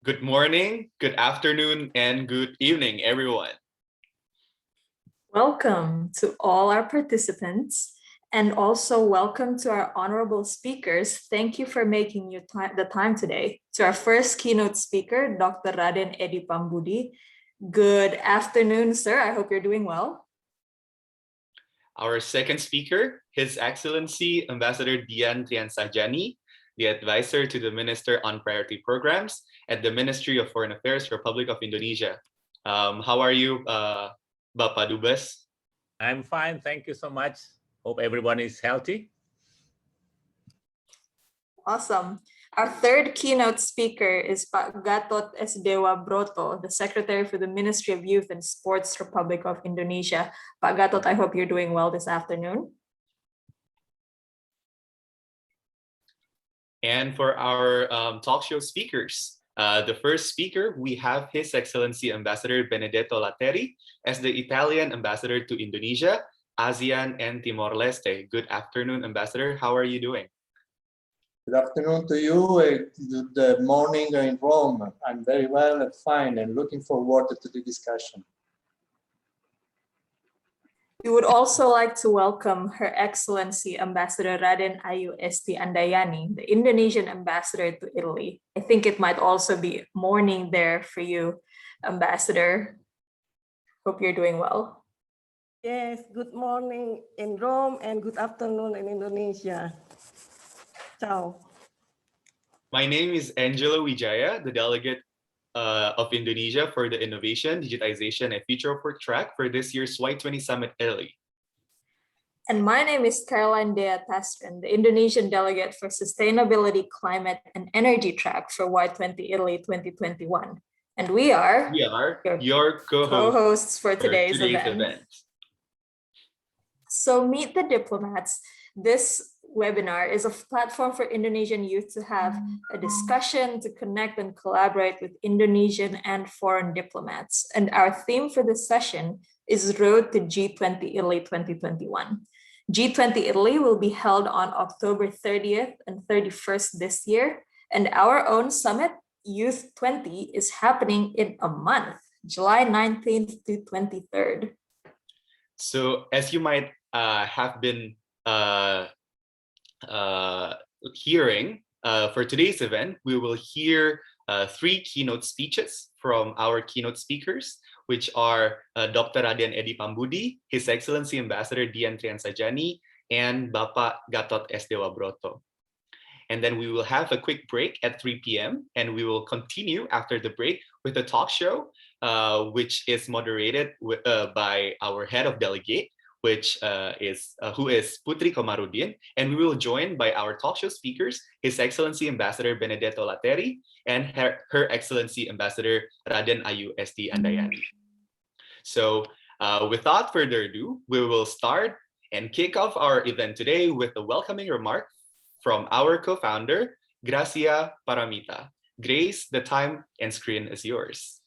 Good morning, good afternoon, and good evening, everyone. Welcome to all our participants, and also welcome to our honorable speakers. Thank you for making the time today. To our first keynote speaker, Dr. Raden Edi Pambudi. Good afternoon, sir. I hope you're doing well. Our second speaker, His Excellency Ambassador Dian Triansyah, the advisor to the Minister on Priority Programs at the Ministry of Foreign Affairs, Republic of Indonesia. How are you, Bapak Dubes? I'm fine, thank you so much. Hope everyone is healthy. Awesome. Our third keynote speaker is Pak Gatot Dewa Broto, the Secretary for the Ministry of Youth and Sports, Republic of Indonesia. Pak Gatot, I hope you're doing well this afternoon. And for our Talkshow Speakers, the first speaker, we have His Excellency Ambassador Benedetto Latteri as the Italian Ambassador to Indonesia, ASEAN, and Timor-Leste. Good afternoon, Ambassador. How are you doing? Good afternoon to you. Good morning in Rome. I'm very well and fine and looking forward to the discussion. We would also like to welcome Her Excellency Ambassador Raden Ayu Esti Andayani, the Indonesian Ambassador to Italy. I think it might also be morning there for you, Ambassador. Hope you're doing well. Yes, good morning in Rome and good afternoon in Indonesia. Ciao. My name is Angelo Wijaya, the delegate of Indonesia for the Innovation, Digitization, and Future of Work track for this year's Y20 Summit Italy. And my name is Caroline Dea Tastren, the Indonesian delegate for Sustainability, Climate, and Energy track for Y20 Italy 2021. And we are your co-hosts for today's event. So meet the diplomats. This webinar is a platform for Indonesian youth to have a discussion, to connect and collaborate with Indonesian and foreign diplomats. And our theme for this session is Road to G20 Italy 2021. G20 Italy will be held on October 30th and 31st this year. And our own summit, Youth 20, is happening in a month, July 19th to 23rd. So as you might have been hearing, for today's event, we will hear 3 keynote speeches from our keynote speakers, which are Dr. Raden Edi Pambudi, His Excellency Ambassador Dian Triansyah, and Bapak Gatot Dewa Broto. And then we will have a quick break at 3 p.m. and we will continue after the break with a talk show, which is moderated by our head of delegate, who is Putri Komarudin, and we will join by our talk show speakers, His Excellency Ambassador Benedetto Latteri and Her Excellency Ambassador Raden Ayu Esti Andayani. So without further ado, we will start and kick off our event today with a welcoming remark from our co-founder, Gracia Paramitha. Grace, the time and screen is yours.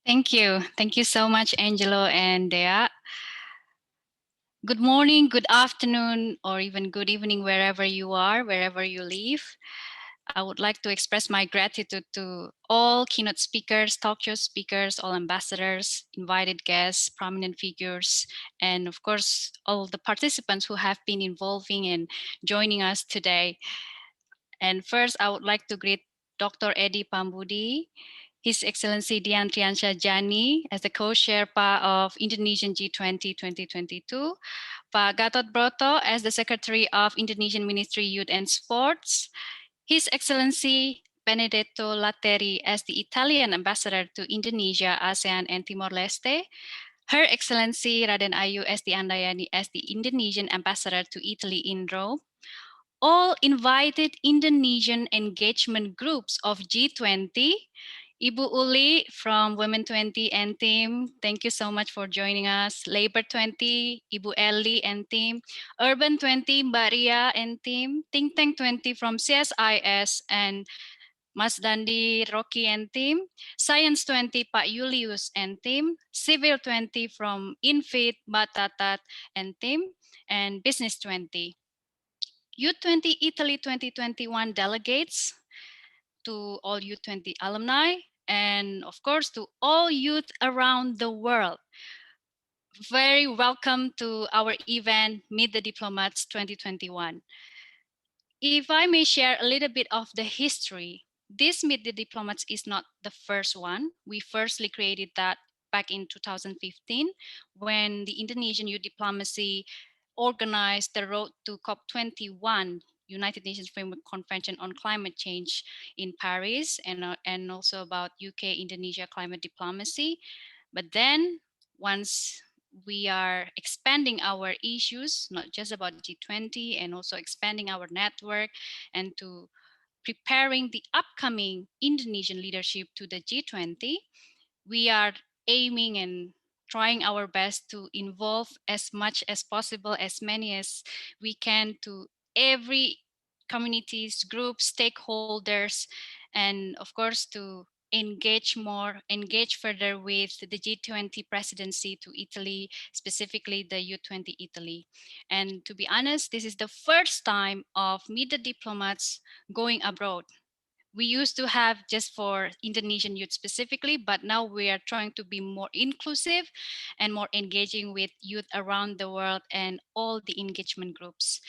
Thank you. Thank you so much, Angelo and Dea. Good morning, good afternoon, or even good evening, wherever you are, wherever you live. I would like to express my gratitude to all keynote speakers, talk show speakers, all ambassadors, invited guests, prominent figures, and of course, all the participants who have been involving and joining us today. And first, I would like to greet Dr. Edi Pambudi, His Excellency Dian Triansyah Djani as the co-Sherpa of Indonesian G20 2022, Pak Gatot Broto as the Secretary of Indonesian Ministry Youth and Sports, His Excellency Benedetto Latteri as the Italian Ambassador to Indonesia, ASEAN, and Timor-Leste, Her Excellency Raden Ayu Esti Andayani as the Indonesian Ambassador to Italy in Rome, all invited Indonesian engagement groups of G20, Ibu Uli from Women 20 and team, thank you so much for joining us. Labor 20, Ibu Eli and team, Urban 20, Mbak Ria and team, Think Tank 20 from CSIS and Mas Dandi, Rocky and team, Science 20, Pak Julius and team, Civil 20 from Infit, Mbak Tatat and team, and Business 20. Youth 20 Italy 2021 delegates, to all U20 alumni, and of course to all youth around the world. Very welcome to our event, Meet the Diplomats 2021. If I may share a little bit of the history, this Meet the Diplomats is not the first one. We firstly created that back in 2015 when the Indonesian youth diplomacy organized the road to COP21, United Nations Framework Convention on Climate Change in Paris, and also about UK-Indonesia climate diplomacy. But then once we are expanding our issues, not just about G20, and also expanding our network and to preparing the upcoming Indonesian leadership to the G20, we are aiming and trying our best to involve as much as possible, as many as we can, to every communities, groups, stakeholders, and of course to engage further with the G20 presidency to Italy, specifically the U20 Italy. And to be honest, this is the first time of Meet the Diplomats going abroad. We used to have just for Indonesian youth specifically, but now we are trying to be more inclusive and more engaging with youth around the world and all the engagement groups.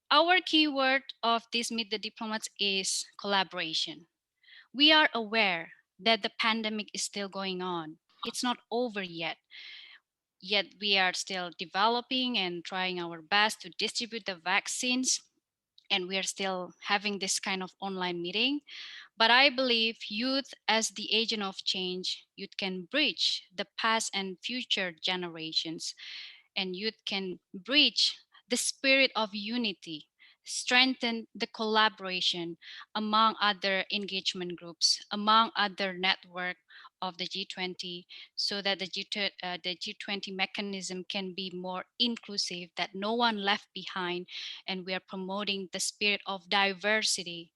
Our keyword of this Meet the Diplomats is collaboration. We are aware that the pandemic is still going on. It's not over yet we are still developing and trying our best to distribute the vaccines, and we are still having this kind of online meeting. But I believe youth as the agent of change, youth can bridge the past and future generations, and youth can bridge the spirit of unity, strengthen the collaboration among other engagement groups, among other network of the G20, so that the G20 mechanism can be more inclusive, that no one left behind, and we are promoting the spirit of diversity.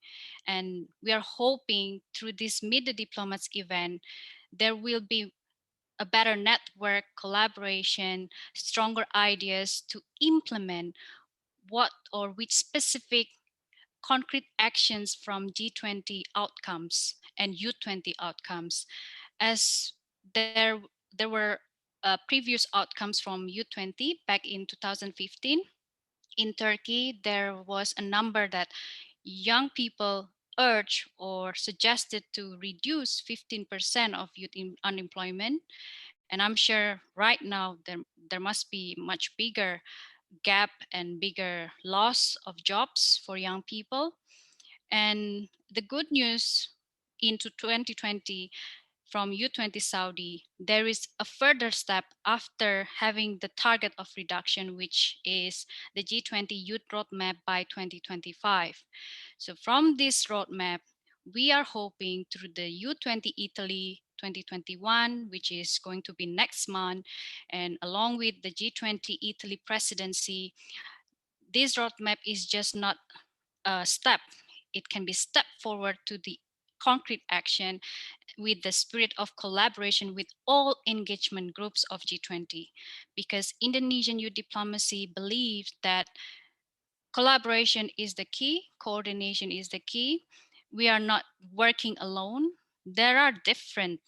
And we are hoping through this Meet the Diplomats event, there will be a better network, collaboration, stronger ideas to implement what or which specific concrete actions from G20 outcomes and U20 outcomes. As there were previous outcomes from U20 back in 2015. In Turkey, there was a number that young people urged or suggested to reduce 15% of youth unemployment. And I'm sure right now there must be much bigger gap and bigger loss of jobs for young people. And the good news into 2020 from U20 Saudi, there is a further step after having the target of reduction, which is the G20 Youth Roadmap by 2025. So from this roadmap, we are hoping through the U20 Italy 2021, which is going to be next month, and along with the G20 Italy presidency, this roadmap is just not a step. It can be step forward to the concrete action with the spirit of collaboration with all engagement groups of G20, because Indonesian youth diplomacy believes that collaboration is the key, coordination is the key. We are not working alone. There are different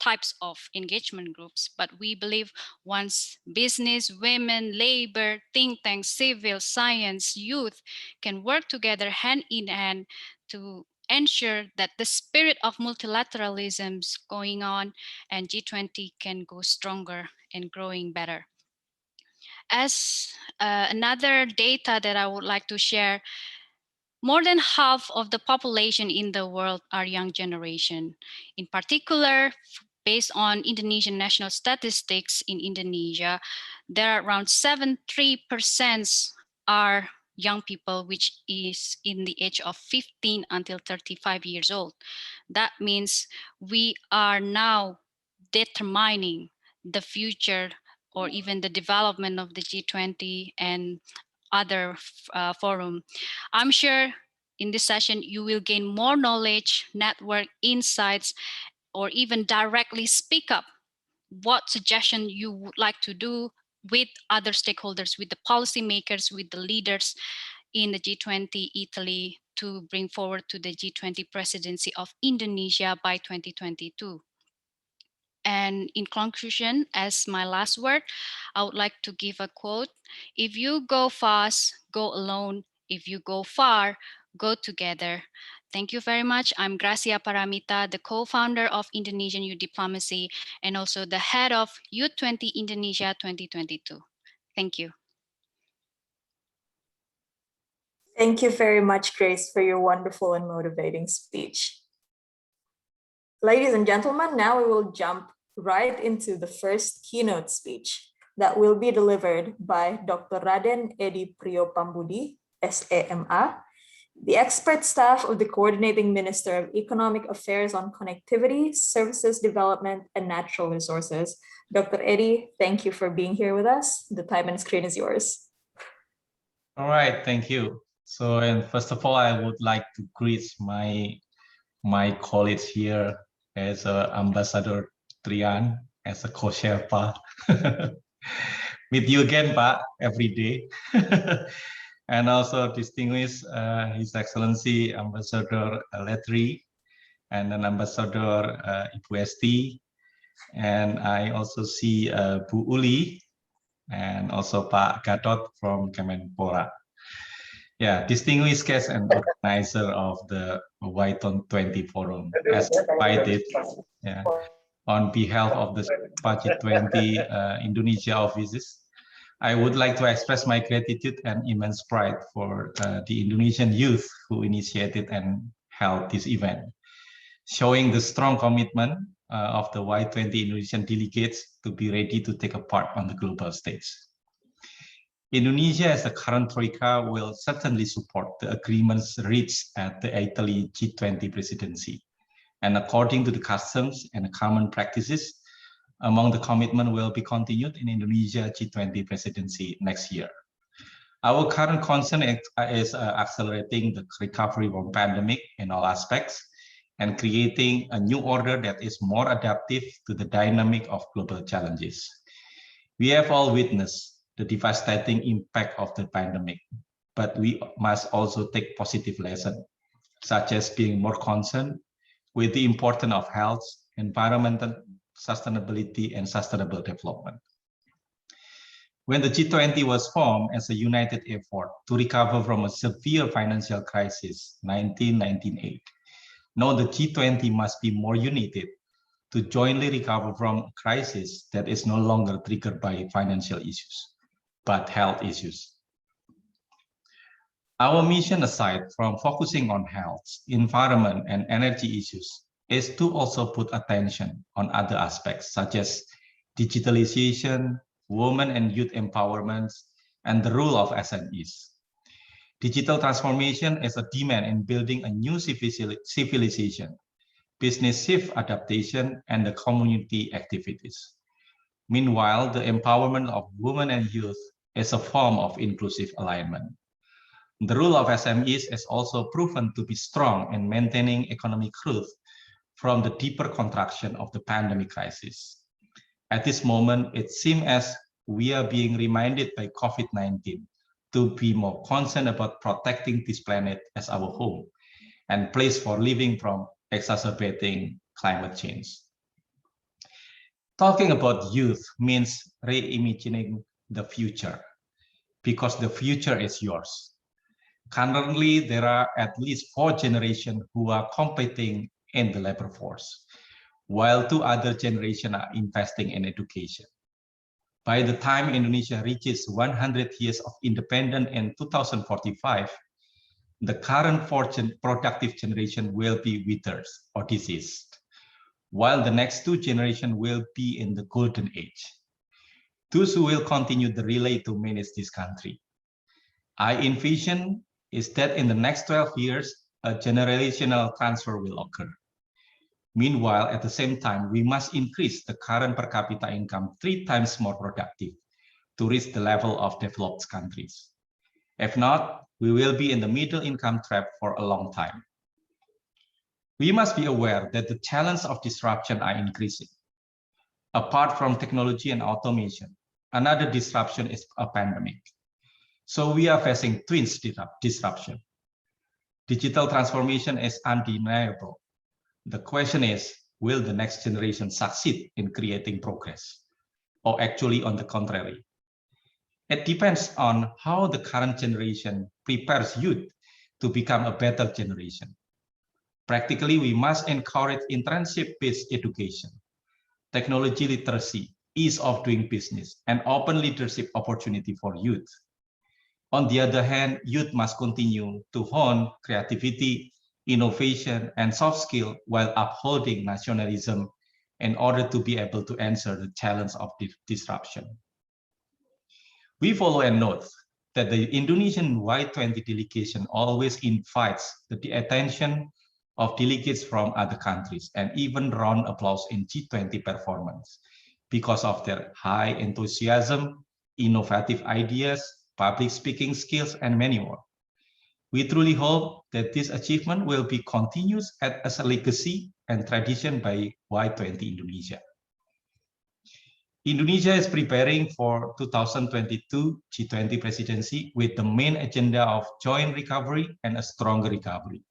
types of engagement groups, but we believe once business, women, labor, think tanks, civil, science, youth can work together hand in hand to ensure that the spirit of multilateralism is going on and G20 can go stronger and growing better. As another data that I would like to share, more than half of the population in the world are young generation. In particular, based on Indonesian national statistics in Indonesia, there are around 73% are young people, which is in the age of 15 until 35 years old. That means we are now determining the future or even the development of the G20 and other forum. I'm sure in this session you will gain more knowledge, network, insights, or even directly speak up what suggestion you would like to do with other stakeholders, with the policymakers, with the leaders in the G20 Italy to bring forward to the G20 presidency of Indonesia by 2022. And in conclusion, as my last word, I would like to give a quote. If you go fast, go alone. If you go far, go together. Thank you very much. I'm Gracia Paramitha, the co-founder of Indonesian Youth Diplomacy and also the head of Youth 20 Indonesia 2022. Thank you. Thank you very much, Grace, for your wonderful and motivating speech. Ladies and gentlemen, now we will jump right into the first keynote speech that will be delivered by Dr. Raden Edi Prio Pambudi, SEMA, the expert staff of the Coordinating Minister of Economic Affairs on Connectivity, Services Development, and Natural Resources. Dr. Edi, thank you for being here with us. The time and screen is yours. All right, thank you. So, and first of all, I would like to greet my colleagues here as Ambassador Dian, as a co-Sherpa. Meet you again, Pak, every day. And also distinguished His Excellency Ambassador Latteri, and then Ambassador Ibu Esti. And I also see Bu Uli, and also Pak Gatot from Kemenpora. Yeah, distinguished guest and organizer of the Y20 Forum, as invited. Yeah. On behalf of the G20 Indonesia offices, I would like to express my gratitude and immense pride for the Indonesian youth who initiated and held this event, showing the strong commitment of the Y20 Indonesian delegates to be ready to take a part on the global stage. Indonesia, as the current Troika, will certainly support the agreements reached at the Italy G20 presidency. And according to the customs and common practices, among the commitment will be continued in Indonesia G20 presidency next year. Our current concern is accelerating the recovery from pandemic in all aspects and creating a new order that is more adaptive to the dynamic of global challenges. We have all witnessed the devastating impact of the pandemic, but we must also take positive lessons, such as being more concerned with the importance of health, environmental sustainability, and sustainable development. When the G20 was formed as a united effort to recover from a severe financial crisis, 1998, now the G20 must be more united to jointly recover from a crisis that is no longer triggered by financial issues, but health issues. Our mission, aside from focusing on health, environment, and energy issues, is to also put attention on other aspects such as digitalization, women and youth empowerment, and the role of SMEs. Digital transformation is a demand in building a new civilization, business shift adaptation, and the community activities. Meanwhile, the empowerment of women and youth is a form of inclusive alignment. The role of SMEs is also proven to be strong in maintaining economic growth from the deeper contraction of the pandemic crisis. At this moment, it seems as we are being reminded by COVID-19 to be more concerned about protecting this planet as our home and place for living from exacerbating climate change. Talking about youth means reimagining the future, because the future is yours. Currently, there are at least 4 generations who are competing in the labor force, while 2 other generations are investing in education. By the time Indonesia reaches 100 years of independence in 2045, the current productive generation will be withered or diseased, while the next 2 generations will be in the golden age. Those who will continue the relay to manage this country. I envision is that in the next 12 years, a generational transfer will occur. Meanwhile, at the same time, we must increase the current per capita income 3 times more productive to reach the level of developed countries. If not, we will be in the middle income trap for a long time. We must be aware that the challenges of disruption are increasing. Apart from technology and automation, another disruption is a pandemic. So we are facing twins disruption. Digital transformation is undeniable. The question is, will the next generation succeed in creating progress? Or actually on the contrary? It depends on how the current generation prepares youth to become a better generation. Practically, we must encourage internship-based education, technology literacy, ease of doing business, and open leadership opportunity for youth. On the other hand, youth must continue to hone creativity, innovation, and soft skill while upholding nationalism in order to be able to answer the challenge of disruption. We follow and note that the Indonesian Y20 delegation always invites the attention of delegates from other countries and even round applause in G20 performance because of their high enthusiasm, innovative ideas, public speaking skills, and many more. We truly hope that this achievement will be continued as a legacy and tradition by Y20 Indonesia. Indonesia is preparing for 2022 G20 presidency with the main agenda of joint recovery and a stronger recovery.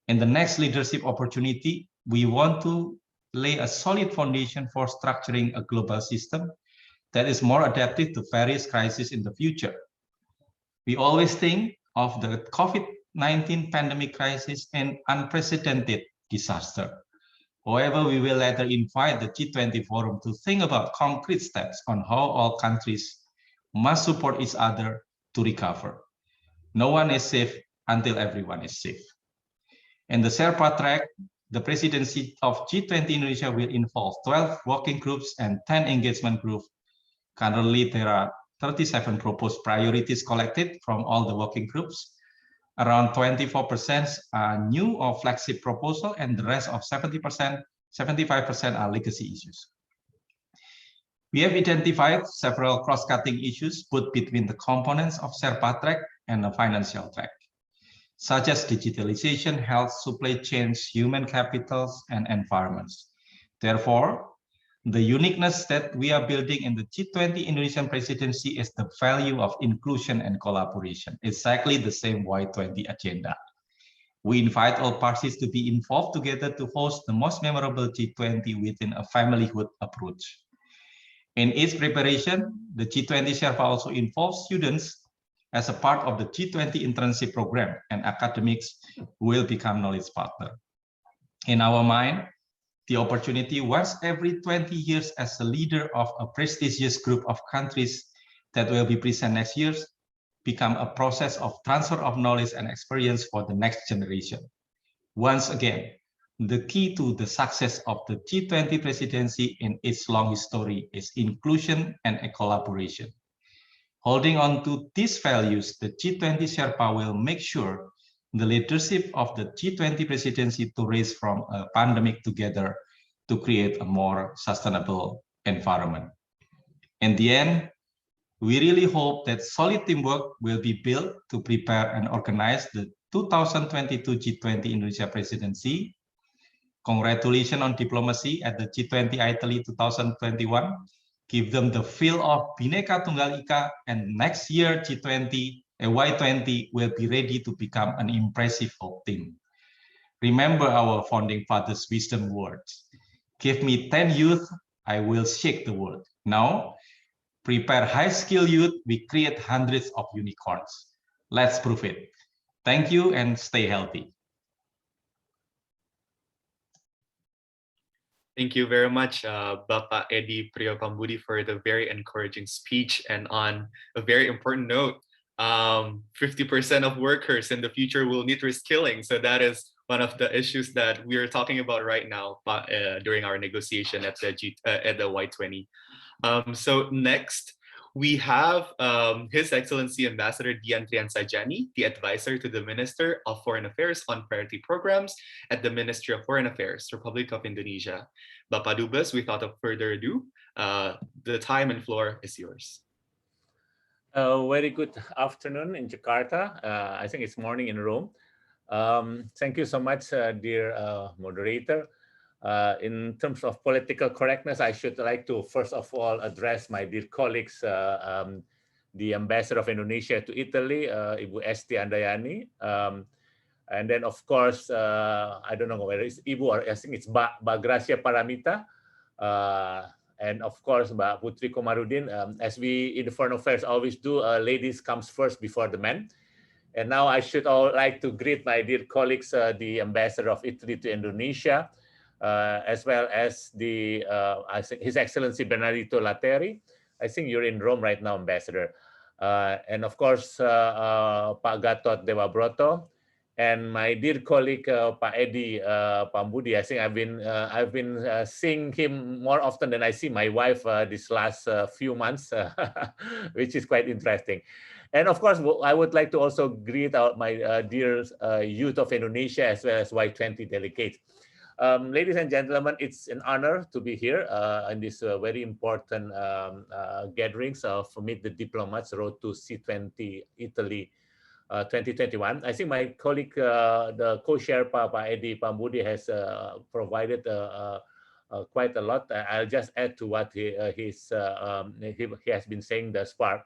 In the next leadership opportunity, we want to lay a solid foundation for structuring a global system that is more adaptive to various crises in the future. We always think of the COVID-19 pandemic crisis an unprecedented disaster. However, we will later invite the G20 forum to think about concrete steps on how all countries must support each other to recover. No one is safe until everyone is safe. In the Sherpa track, the presidency of G20 Indonesia will involve 12 working groups and 10 engagement groups. Currently, there are 37 proposed priorities collected from all the working groups. Around 24% are new or flagship proposal, and the rest of 75% are legacy issues. We have identified several cross-cutting issues put between the components of Sherpa track and the financial track, such as digitalization, health, supply chains, human capitals, and environments. Therefore, the uniqueness that we are building in the G20 Indonesian presidency is the value of inclusion and collaboration, exactly the same Y20 agenda. We invite all parties to be involved together to host the most memorable G20 within a familyhood approach. In its preparation, the G20 Sherpa also involves students as a part of the G20 internship program, and academics will become knowledge partner. In our mind, the opportunity once every 20 years as a leader of a prestigious group of countries that will be present next year become a process of transfer of knowledge and experience for the next generation. Once again, the key to the success of the G20 presidency in its long history is inclusion and a collaboration. Holding on to these values, the G20 Sherpa will make sure the leadership of the G20 presidency to raise from a pandemic together to create a more sustainable environment. In the end, we really hope that solid teamwork will be built to prepare and organize the 2022 G20 Indonesia presidency. Congratulations on diplomacy at the G20 Italy 2021. Give them the feel of Bhinneka Tunggal Ika, and next year G20 Y20 will be ready to become an impressive whole team. Remember our founding fathers' wisdom words. Give me 10 youth, I will shake the world. Now, prepare high-skilled youth, we create hundreds of unicorns. Let's prove it. Thank you and stay healthy. Thank you very much, Bapak Edi Prio Pambudi, for the very encouraging speech. And on a very important note, 50% of workers in the future will need reskilling. So that is one of the issues that we are talking about right now during our negotiation at the Y20. So next, we have His Excellency Ambassador Dian Djani, the advisor to the Minister of Foreign Affairs on Priority Programs at the Ministry of Foreign Affairs, Republic of Indonesia. Bapak Dubes, without further ado, the time and floor is yours. Very good afternoon in Jakarta. I think it's morning in Rome. Thank you so much, dear moderator. In terms of political correctness, I should like to first of all address my dear colleagues the ambassador of Indonesia to Italy, Ibu Esti Andayani. And then, of course, I don't know whether it's Ibu or I think it's Ba Gracia Paramitha. And of course, Mbak Putri Komarudin, as we in the Foreign Affairs always do, ladies comes first before the men. And now I should all like to greet my dear colleagues, the ambassador of Italy to Indonesia, as well as the I think His Excellency Benedetto Latteri. I think you're in Rome right now, Ambassador. And of course, Pak Gatot Dewa Broto, and my dear colleague Pak Edi Pambudi. I think I've been seeing him more often than I see my wife this last few months, which is quite interesting. And of course, I would like to also greet out my dear youth of Indonesia as well as Y20 delegates. Ladies and gentlemen, it's an honor to be here in this very important gatherings of Meet the Diplomats Road to G20 Italy 2021. I think my colleague, the co-Sherpa, Pak Edi Pambudi, has provided quite a lot. I'll just add to what he has been saying thus far.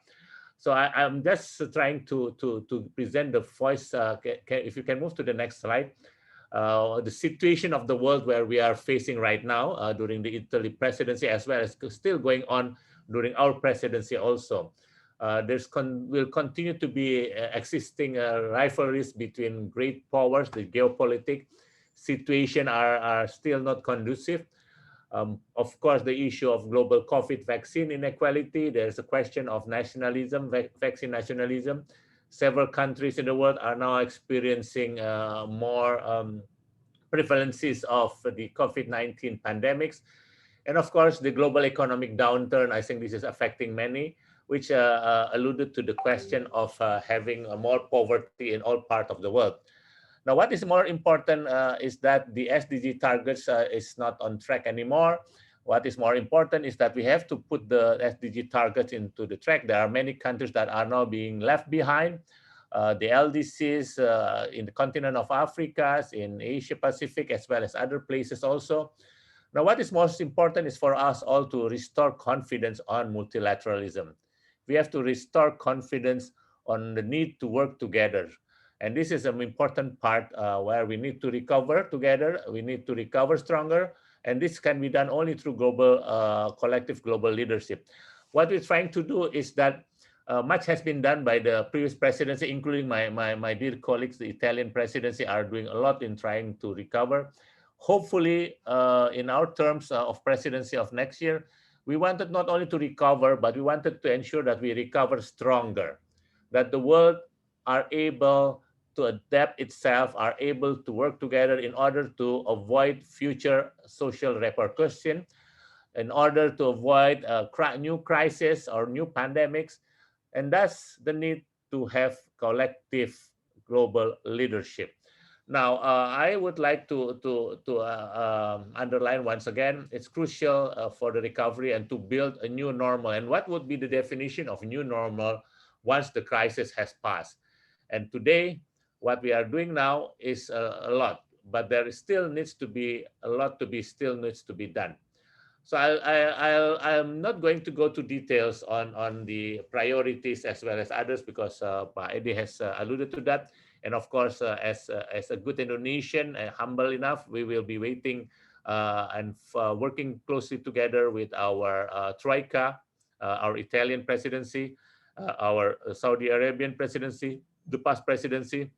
So I'm just trying to present the voice. If you can move to the next slide. The situation of the world where we are facing right now during the Italy presidency, as well as still going on during our presidency also. Will continue to be existing rivalries between great powers. The geopolitical situation are still not conducive. Of course, the issue of global COVID vaccine inequality. There's a question of nationalism, vaccine nationalism. Several countries in the world are now experiencing more prevalences of the COVID-19 pandemics. And of course, the global economic downturn, I think this is affecting many, which alluded to the question of having more poverty in all parts of the world. Now, what is more important is that the SDG targets is not on track anymore. What is more important is that we have to put the SDG targets into the track. There are many countries that are now being left behind. The LDCs in the continent of Africa, in Asia Pacific, as well as other places also. Now, what is most important is for us all to restore confidence on multilateralism. We have to restore confidence on the need to work together. And this is an important part where we need to recover together. We need to recover stronger. And this can be done only through global, collective global leadership. What we're trying to do is that much has been done by the previous presidency, including my dear colleagues. The Italian presidency are doing a lot in trying to recover. Hopefully, in our terms of presidency of next year, we wanted not only to recover, but we wanted to ensure that we recover stronger, that the world are able to adapt itself, are able to work together in order to avoid future social repercussion, in order to avoid new crises or new pandemics. And that's the need to have collective global leadership. Now, I would like to underline once again, it's crucial for the recovery and to build a new normal. And what would be the definition of new normal once the crisis has passed? And today, what we are doing now is a lot, but there still needs to be a lot still needs to be done. So I'm not going to go to details on the priorities as well as others, because Pak Edi has alluded to that. And of course, as a good Indonesian, humble enough, we will be waiting and working closely together with our Troika, our Italian presidency, our Saudi Arabian presidency, the past presidency.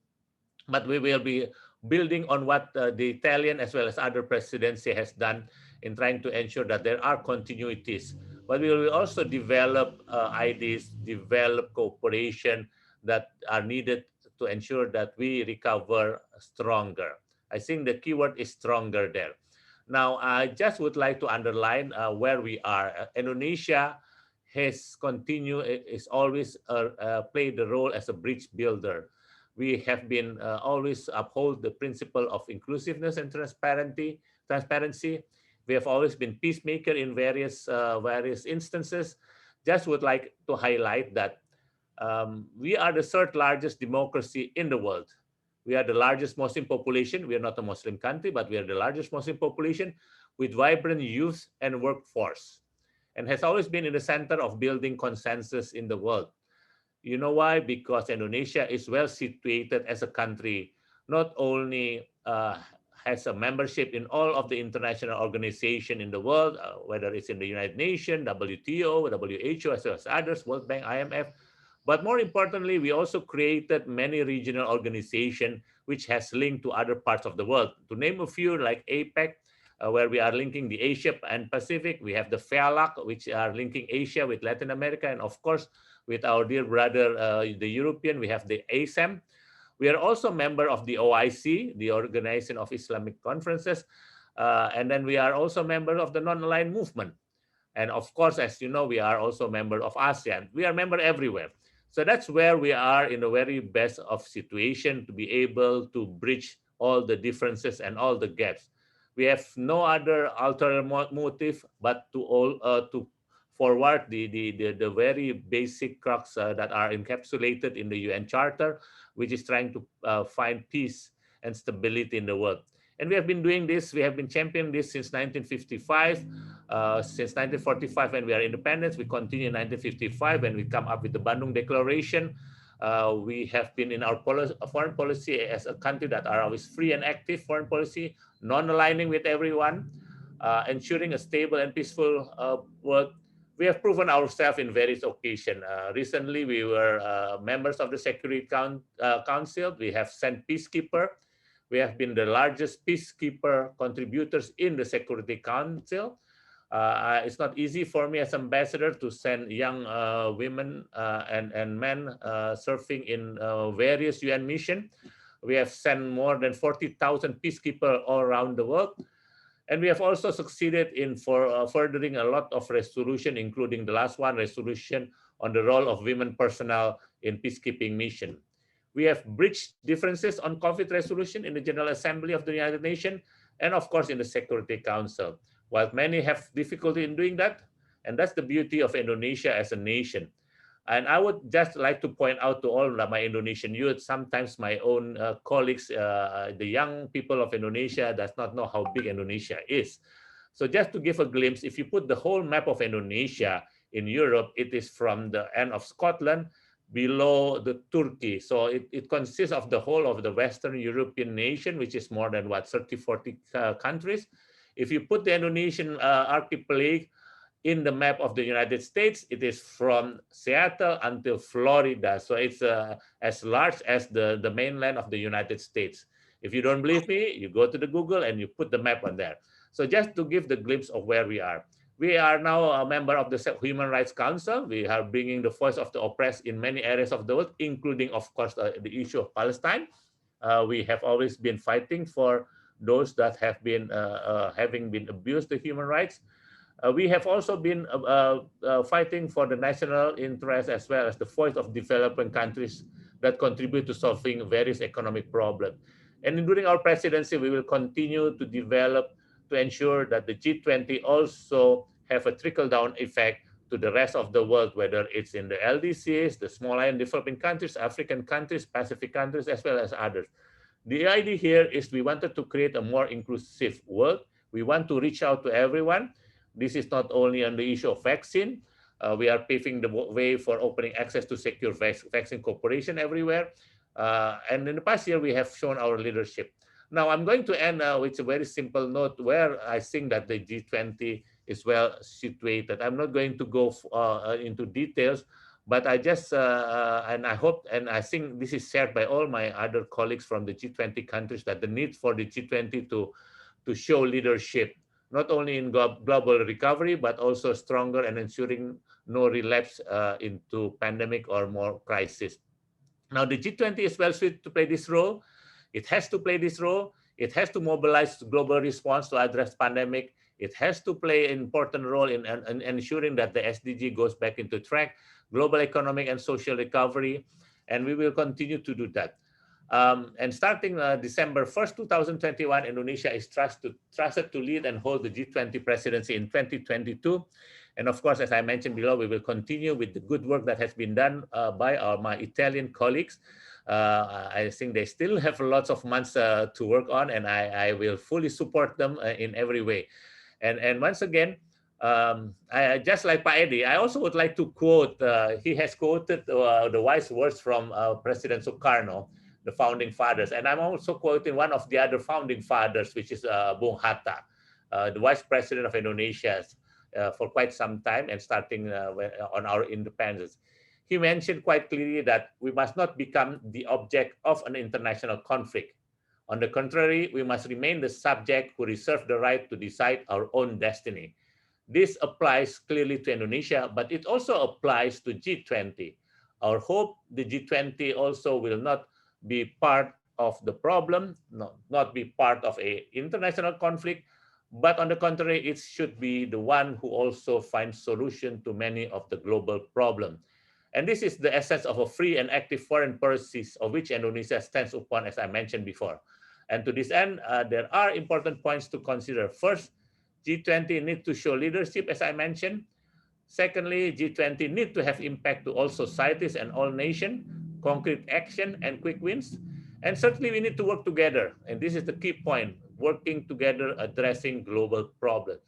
But we will be building on what the Italian as well as other presidency has done in trying to ensure that there are continuities. But we will also develop ideas, develop cooperation that are needed to ensure that we recover stronger. I think the keyword is stronger there. Now, I just would like to underline where we are. Indonesia has continued, is always played the role as a bridge builder. We have been always uphold the principle of inclusiveness and transparency. We have always been peacemaker in various instances. Just would like to highlight that we are the third largest democracy in the world. We are the largest Muslim population. We are not a Muslim country, but we are the largest Muslim population with vibrant youth and workforce, and has always been in the center of building consensus in the world. You know why? Because Indonesia is well situated as a country, not only has a membership in all of the international organizations in the world, whether it's in the United Nations, WTO, WHO, as well as others, World Bank, IMF, but more importantly, we also created many regional organizations which has linked to other parts of the world. To name a few, like APEC, where we are linking the Asia and Pacific. We have the FEALAC, which are linking Asia with Latin America. And of course, with our dear brother, the European, we have the ASEAN. We are also a member of the OIC, the Organization of Islamic Conferences. And then we are also a member of the Non-Aligned Movement. And of course, as you know, we are also a member of ASEAN. We are a member everywhere. So that's where we are in the very best of situation to be able to bridge all the differences and all the gaps. We have no other ulterior motive but to forward the very basic crux that are encapsulated in the UN Charter, which is trying to find peace and stability in the world. And we have been doing this, we have been championing this since 1955, since 1945 when we are independent. We continue in 1955 when we come up with the Bandung Declaration. We have been in our foreign policy as a country that are always free and active foreign policy, non-aligning with everyone, ensuring a stable and peaceful world. We have proven ourselves in various occasions. Recently, we were members of the Security Council. We have sent peacekeeper. We have been the largest peacekeeper contributors in the Security Council. It's not easy for me as ambassador to send young women and men serving in various UN missions. We have sent more than 40,000 peacekeepers all around the world. And we have also succeeded in furthering a lot of resolution, including the last one, resolution on the role of women personnel in peacekeeping mission. We have bridged differences on conflict resolution in the General Assembly of the United Nations and of course in the Security Council. While many have difficulty in doing that, and that's the beauty of Indonesia as a nation. And I would just like to point out to all my Indonesian youth, sometimes my own colleagues, the young people of Indonesia does not know how big Indonesia is. So just to give a glimpse, if you put the whole map of Indonesia in Europe, it is from the end of Scotland below the Turkey. So it consists of the whole of the Western European nation, which is more than 30, 40 countries. If you put the Indonesian archipelago in the map of the United States, it is from Seattle until Florida. So it's as large as the mainland of the United States. If you don't believe me, you go to the Google and you put the map on there. So just to give the glimpse of where we are. We are now a member of the Human Rights Council. We are bringing the voice of the oppressed in many areas of the world, including, of course, the issue of Palestine. We have always been fighting for those that have been having been abused the human rights. We have also been fighting for the national interest as well as the voice of developing countries that contribute to solving various economic problems. And during our presidency, we will continue to develop to ensure that the G20 also have a trickle-down effect to the rest of the world, whether it's in the LDCs, the small island developing countries, African countries, Pacific countries, as well as others. The idea here is we wanted to create a more inclusive world. We want to reach out to everyone. This is not only on the issue of vaccine. We are paving the way for opening access to secure vaccine cooperation everywhere. And in the past year, we have shown our leadership. Now, I'm going to end with a very simple note where I think that the G20 is well situated. I'm not going to go into details, but I just, and I hope, and I think this is shared by all my other colleagues from the G20 countries, that the need for the G20 to show leadership, not only in global recovery, but also stronger and ensuring no relapse into pandemic or more crisis. Now, the G20 is well suited to play this role. It has to play this role. It has to mobilize global response to address pandemic. It has to play an important role in ensuring that the SDG goes back into track, global economic and social recovery, and we will continue to do that. And starting December 1st, 2021, Indonesia is trusted to lead and hold the G20 presidency in 2022. And of course, as I mentioned below, we will continue with the good work that has been done by my Italian colleagues. I think they still have lots of months to work on, and I will fully support them in every way. And once again, Just like Pak Edi, I also would like to quote, he has quoted the wise words from President Sukarno, the founding fathers. And I'm also quoting one of the other founding fathers, which is Bung Hatta, the vice president of Indonesia for quite some time and starting on our independence. He mentioned quite clearly that we must not become the object of an international conflict. On the contrary, we must remain the subject who reserve the right to decide our own destiny. This applies clearly to Indonesia, but it also applies to G20. Our hope, the G20 also will not be part of the problem, not be part of an international conflict, but on the contrary, it should be the one who also finds solution to many of the global problems. And this is the essence of a free and active foreign policy of which Indonesia stands upon, as I mentioned before. And to this end, there are important points to consider. First, G20 need to show leadership, as I mentioned. Secondly, G20 need to have impact to all societies and all nations, concrete action and quick wins. And certainly we need to work together. And this is the key point, working together, addressing global problems.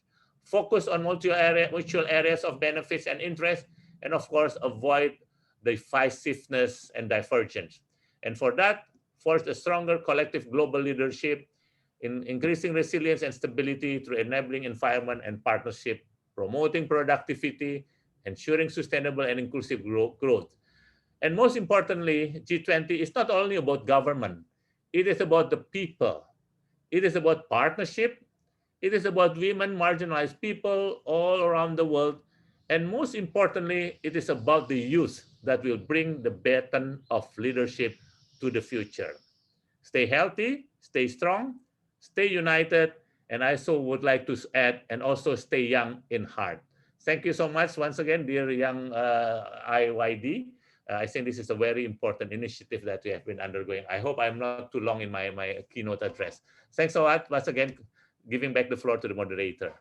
Focus on mutual areas of benefits and interest, and of course, avoid divisiveness and divergence. And for that, force a stronger collective global leadership in increasing resilience and stability through enabling environment and partnership, promoting productivity, ensuring sustainable and inclusive growth. And most importantly, G20 is not only about government, it is about the people. It is about partnership. It is about women, marginalized people all around the world. And most importantly, it is about the youth that will bring the baton of leadership to the future. Stay healthy, stay strong, stay united, and I also would like to add, and also stay young in heart. Thank you so much once again, dear young IYD. I think this is a very important initiative that we have been undergoing. I hope I'm not too long in my keynote address. Thanks a lot. Once again, giving back the floor to the moderator.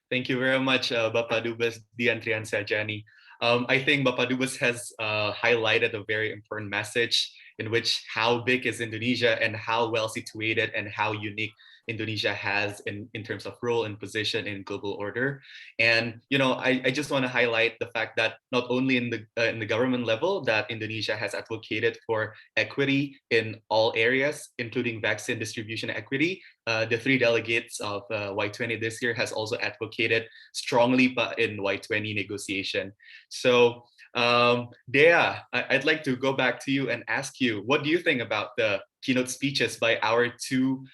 Thank you very much, Bapak Dubes, Dian, Triansyah, Djani. I think Bapak Dubes has highlighted a very important message in which how big is Indonesia and how well situated and how unique Indonesia has in terms of role and position in global order. And I just want to highlight the fact that not only in the government level that Indonesia has advocated for equity in all areas, including vaccine distribution equity. The 3 delegates of Y20 this year has also advocated strongly in Y20 negotiation. So Dea, I'd like to go back to you and ask you, what do you think about the keynote speeches by our 2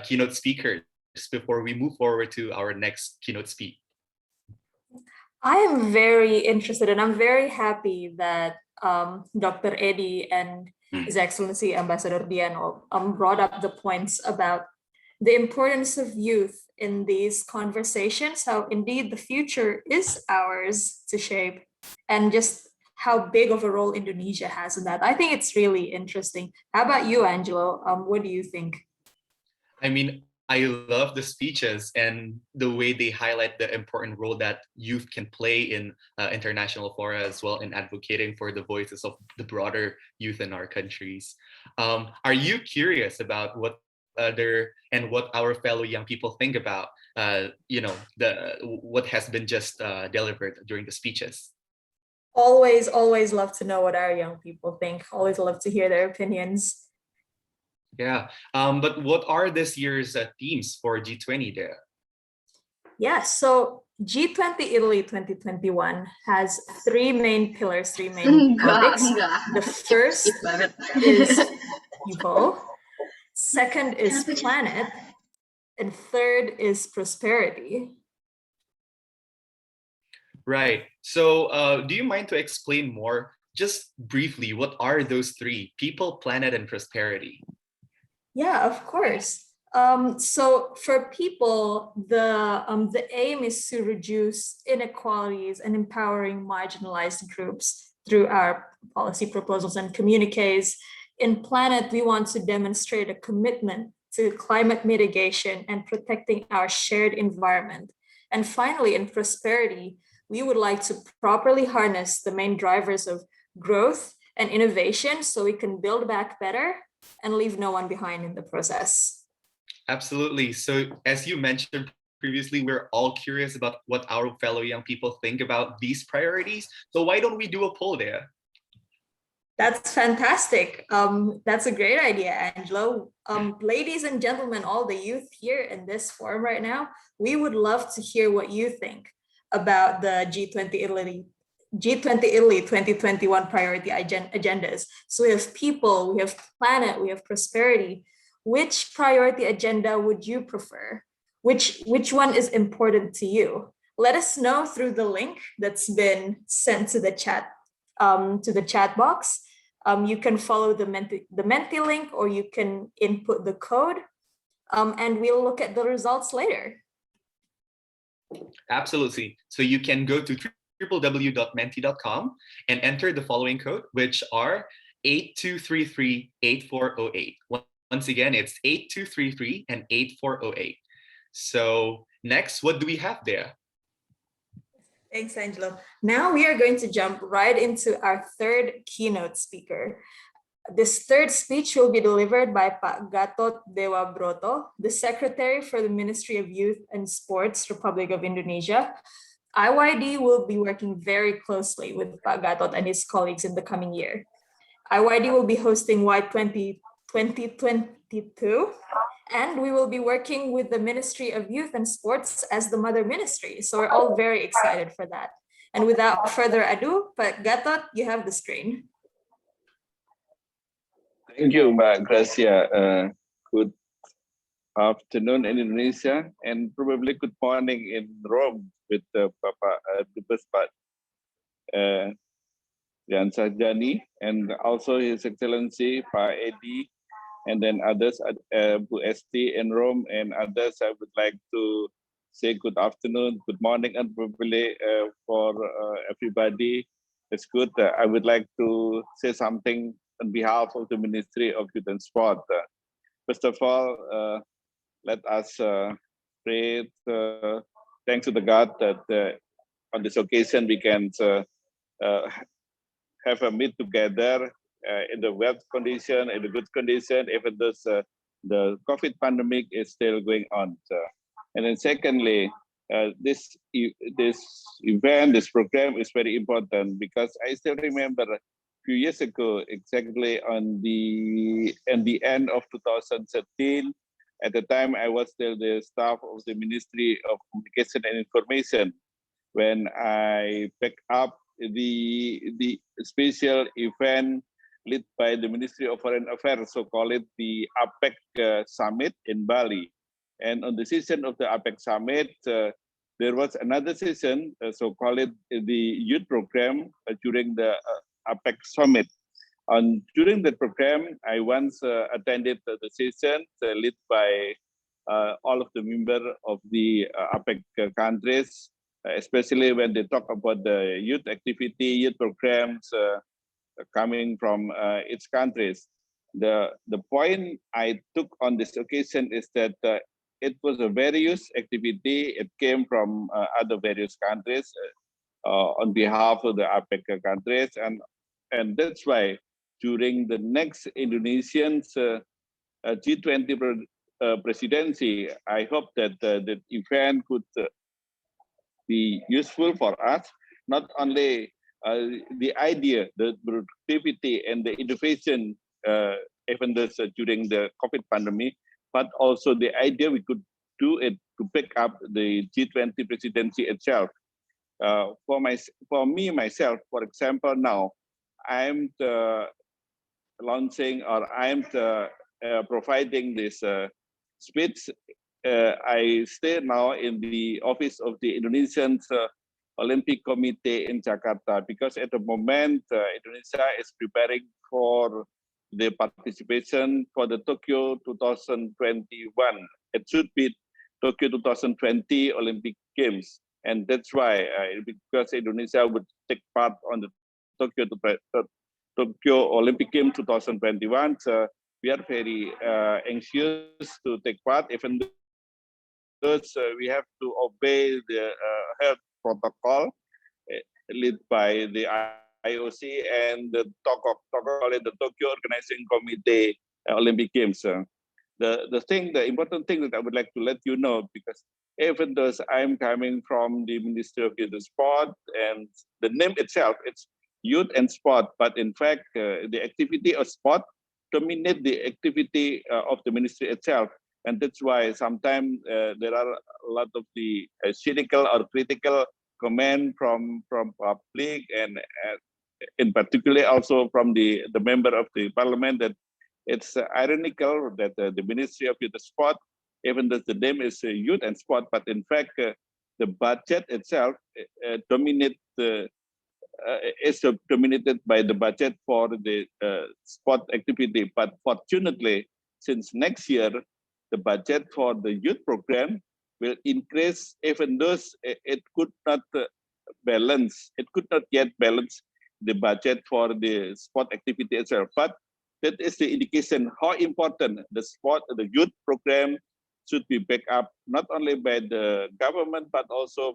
keynote speakers before we move forward to our next keynote speak? I am very interested and I'm very happy that Dr. Edi and His Excellency Ambassador Dian brought up the points about the importance of youth in these conversations, how indeed the future is ours to shape, and just how big of a role Indonesia has in that. I think it's really interesting. How about you, Angelo? What do you think? I mean, I love the speeches and the way they highlight the important role that youth can play in international fora as well in advocating for the voices of the broader youth in our countries. Are you curious about what what our fellow young people think about what has been just delivered during the speeches? Always love to know what our young people think. Always love to hear their opinions. Yeah, but what are this year's themes for G20 there? Yeah, so G20 Italy 2021 has 3 main pillars, 3 main topics. The first is people, second is planet, and third is prosperity. Right. So do you mind to explain more, just briefly, what are those 3, people, planet, and prosperity? Yeah, of course. So for people, the aim is to reduce inequalities and empowering marginalized groups through our policy proposals and communiques. In planet, we want to demonstrate a commitment to climate mitigation and protecting our shared environment. And finally, in prosperity, we would like to properly harness the main drivers of growth and innovation so we can build back better and leave no one behind in the process. Absolutely. So as you mentioned, previously, we're all curious about what our fellow young people think about these priorities. So why don't we do a poll there? That's fantastic. That's a great idea, Angelo. Ladies and gentlemen, all the youth here in this forum right now, we would love to hear what you think about the G20 Italy 2021 priority agendas. So we have people, we have planet, we have prosperity. Which priority agenda would you prefer? Which one is important to you? Let us know through the link that's been sent to the chat box. You can follow the Menti link, or you can input the code, and we'll look at the results later. Absolutely. So you can go to www.menti.com and enter the following code, which are 8233-8408. Once again, it's 8233 and 8408. So next, what do we have there? Thanks, Angelo. Now we are going to jump right into our third keynote speaker. This third speech will be delivered by Pak Gatot Dewa Broto, the Secretary for the Ministry of Youth and Sports, Republic of Indonesia. IYD will be working very closely with Pak Gatot and his colleagues in the coming year. IYD will be hosting Y20 2022, and we will be working with the Ministry of Youth and Sports as the mother ministry. So we're all very excited for that. And without further ado, Pak Gatot, you have the screen. Thank you, Mbak Gracia. Good afternoon in Indonesia, and probably good morning in Rome with Bapak Dubes Pak Triansyah Djani, and also His Excellency Pak Edi, and then others, Bu Esti in Rome, and others. I would like to say good afternoon, good morning, and probably for everybody. It's good. I would like to say something on behalf of the Ministry of Youth and Sport. First of all, let us pray. Thanks to the God that on this occasion we can have a meet together in the well condition, in the good condition, even though the COVID pandemic is still going on. And then secondly, this event, this program is very important, because I still remember a few years ago, exactly on the end of 2013, at the time I was still the staff of the Ministry of Communication and Information, when I picked up the special event led by the Ministry of Foreign Affairs, so call it the APEC Summit in Bali. And on the session of the APEC Summit, there was another session, so call it the youth program during the APEC Summit. During the program, I once attended the session led by all of the members of the APEC countries, especially when they talk about the youth activity, youth programs coming from its countries. The point I took on this occasion is that it was a various activity. It came from other various countries on behalf of the APEC countries, and that's why during the next Indonesian G20 presidency, I hope that the event could be useful for us, not only the idea, the productivity and the innovation, even this during the COVID pandemic, but also the idea we could do it to pick up the G20 presidency itself. For me myself, for example, now I'm launching, or I'm providing this speech. I stay now in the office of the Indonesian Olympic Committee in Jakarta, because at the moment Indonesia is preparing for the participation for the Tokyo 2021. It should be Tokyo 2020 Olympic Games, and that's why because Indonesia would take part on the Tokyo Olympic Games 2021, so we are very anxious to take part, even though we have to obey the health protocol led by the IOC and the Tokyo Organizing Committee Olympic Games. the important thing that I would like to let you know, because even though I'm coming from the Ministry of Youth and Sport, and the name itself, it's youth and sport, but in fact, the activity of sport dominate the activity of the ministry itself. And that's why sometimes there are a lot of the cynical or critical comment from public, and in particular also from the member of the parliament, that it's ironical that the Ministry of Youth and Sport, even though the name is youth and sport, but in fact the budget itself is dominated by the budget for the sport activity. But fortunately, since next year, the budget for the youth program will increase, even though it could not balance, it could not yet balance the budget for the sport activity itself. But that is the indication how important the youth program should be backed up, not only by the government, but also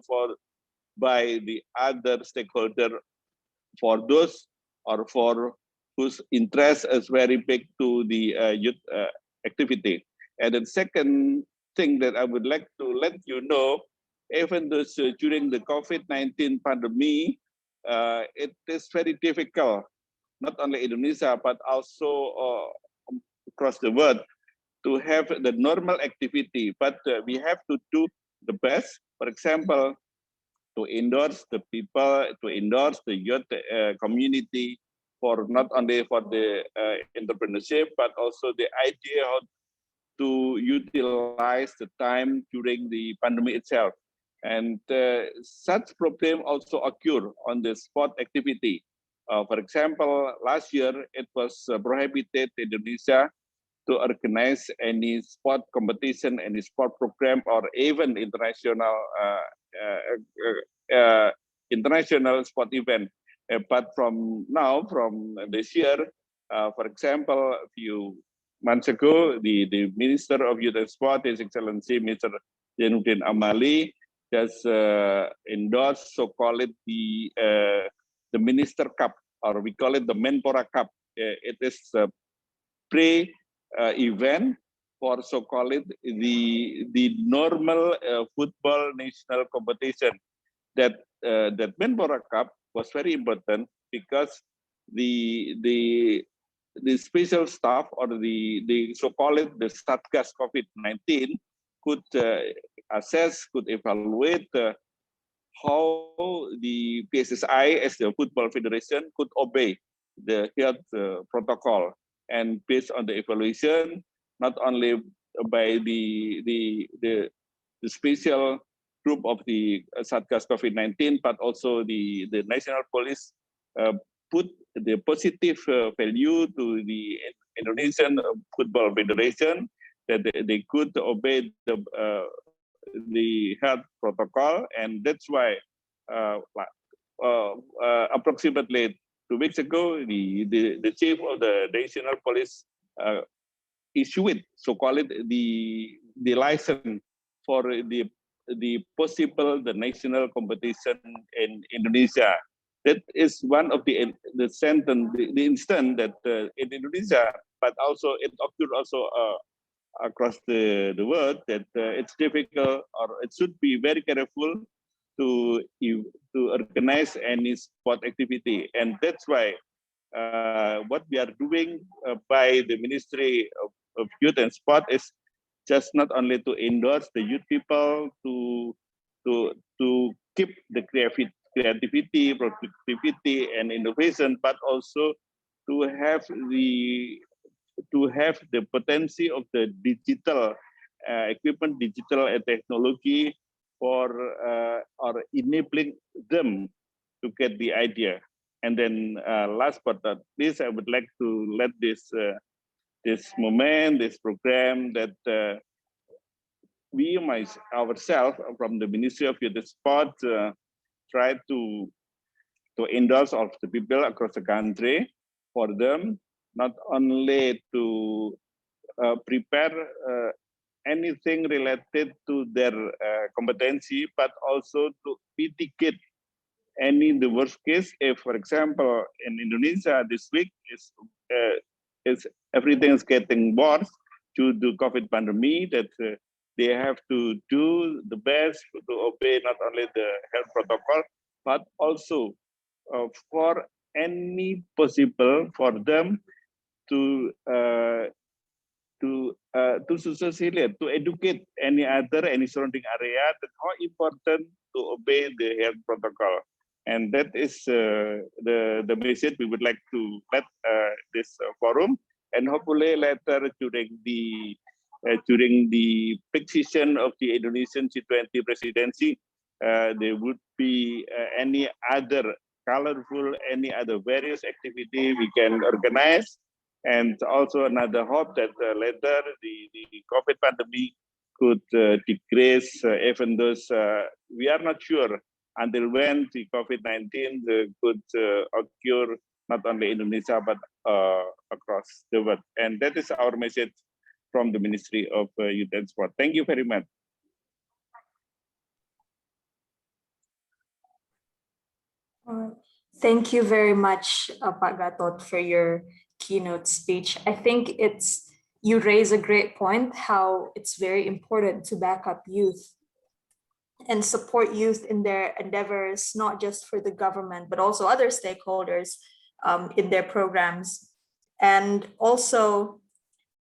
by the other stakeholder, for those or for whose interest is very big to the youth activity. And the second thing that I would like to let you know, even though during the COVID-19 pandemic, it is very difficult, not only Indonesia, but also across the world, to have the normal activity. But we have to do the best. For example, to endorse the people, to endorse the youth community, for not only for the entrepreneurship, but also the idea how to utilize the time during the pandemic itself. And such problem also occur on the sport activity. For example, last year it was prohibited in Indonesia to organize any sport competition, any sport program, or even international sport event. But from this year, for example, a few months ago, the Minister of Youth and Sport, His Excellency Mr. Zainuddin Amali, just endorsed so-called the Minister Cup, or we call it the Menpora Cup. It is a event for so-called the normal football national competition. That Menpora Cup was very important because the special staff, or the so-called the Satgas COVID-19 could assess, could evaluate how the PSSI as the football federation could obey the health protocol. And based on the evaluation, not only by the special group of the Satgas COVID-19, but also the national police put the positive value to the Indonesian Football Federation, that they could obey the health protocol. And that's why approximately 2 weeks ago, the chief of the national police issued so-called the license for the possible national competition in Indonesia. That is one of the instance that in Indonesia, but also it occurred also across the world, that it's difficult, or it should be very careful to organize any sport activity. And that's why what we are doing by the Ministry of Youth and Sport is just not only to endorse the youth people, to keep the creativity, productivity, and innovation, but also to have the potential of the digital equipment, digital technology, for or enabling them to get the idea. And then last but not least, I would like to let this program, that we ourselves from the Ministry of Youth and Sport try to endorse all the people across the country, for them not only to prepare anything related to their competency, but also to mitigate the worst case. If, for example, in Indonesia this week is everything is getting worse, to the COVID pandemic, that they have to do the best to obey not only the health protocol, but also for any possible for them to socialize, to educate any surrounding area that how important to obey the health protocol. And that is the message we would like to let this forum, and hopefully later during the peak season of the Indonesian G20 presidency, there would be any other colorful, any other various activity we can organize. And also another hope that later the COVID pandemic could decrease, even though we are not sure until when the COVID-19 could occur not only Indonesia but across the world. And that is our message from the Ministry of Youth and Sport. Thank you very much. Thank you very much, Pak Gatot, for your keynote speech. I think you raise a great point, how it's very important to back up youth and support youth in their endeavors, not just for the government, but also other stakeholders in their programs. And also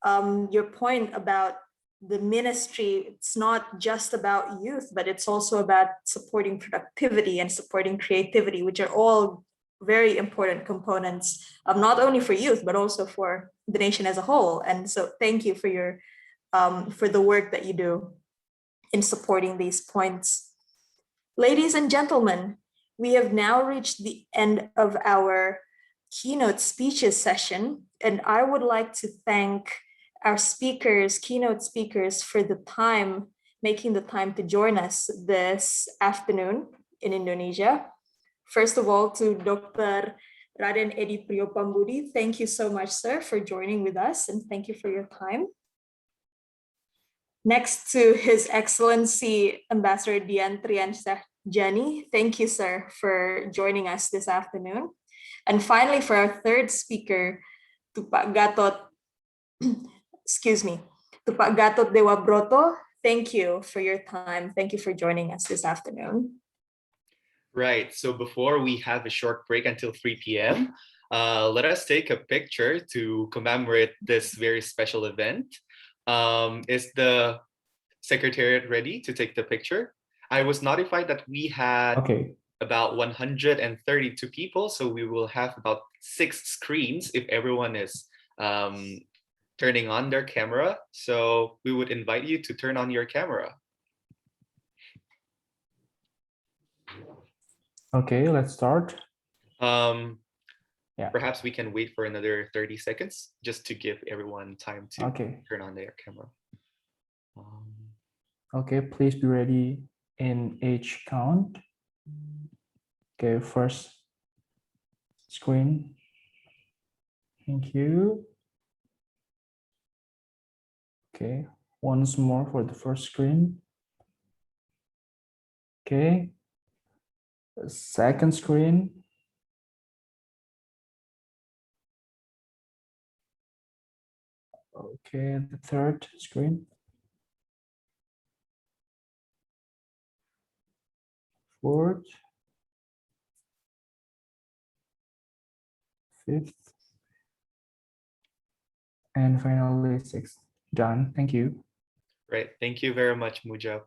your point about the ministry, it's not just about youth, but it's also about supporting productivity and supporting creativity, which are all very important components, not only for youth, but also for the nation as a whole. And so thank you for for the work that you do in supporting these points. Ladies and gentlemen, we have now reached the end of our keynote speeches session, and I would like to thank our speakers, keynote speakers, for making the time to join us this afternoon in Indonesia. First of all, to Dr. Raden Edi Prio Pambudi, thank you so much, sir, for joining with us, and thank you for your time. Next, to His Excellency Ambassador Dian Triansyah Djani, thank you, sir, for joining us this afternoon. And finally, for our third speaker, to Pak Gatot, to Pak Gatot Dewa Broto, thank you for your time. Thank you for joining us this afternoon. Right, so before we have a short break until 3 p.m., let us take a picture to commemorate this very special event. Is the Secretariat ready to take the picture? I was notified that we had about 132 people, so we will have about 6 screens if everyone is turning on their camera. So we would invite you to turn on your camera. Okay, let's start. Perhaps we can wait for another 30 seconds just to give everyone time to turn on their camera. Okay, please be ready in H count. Okay, first screen. Thank you. Okay, once more for the first screen. Okay, the second screen. Okay, the third screen. Fourth. Fifth. And finally, sixth. Done. Thank you. Right. Thank you very much, Mujab.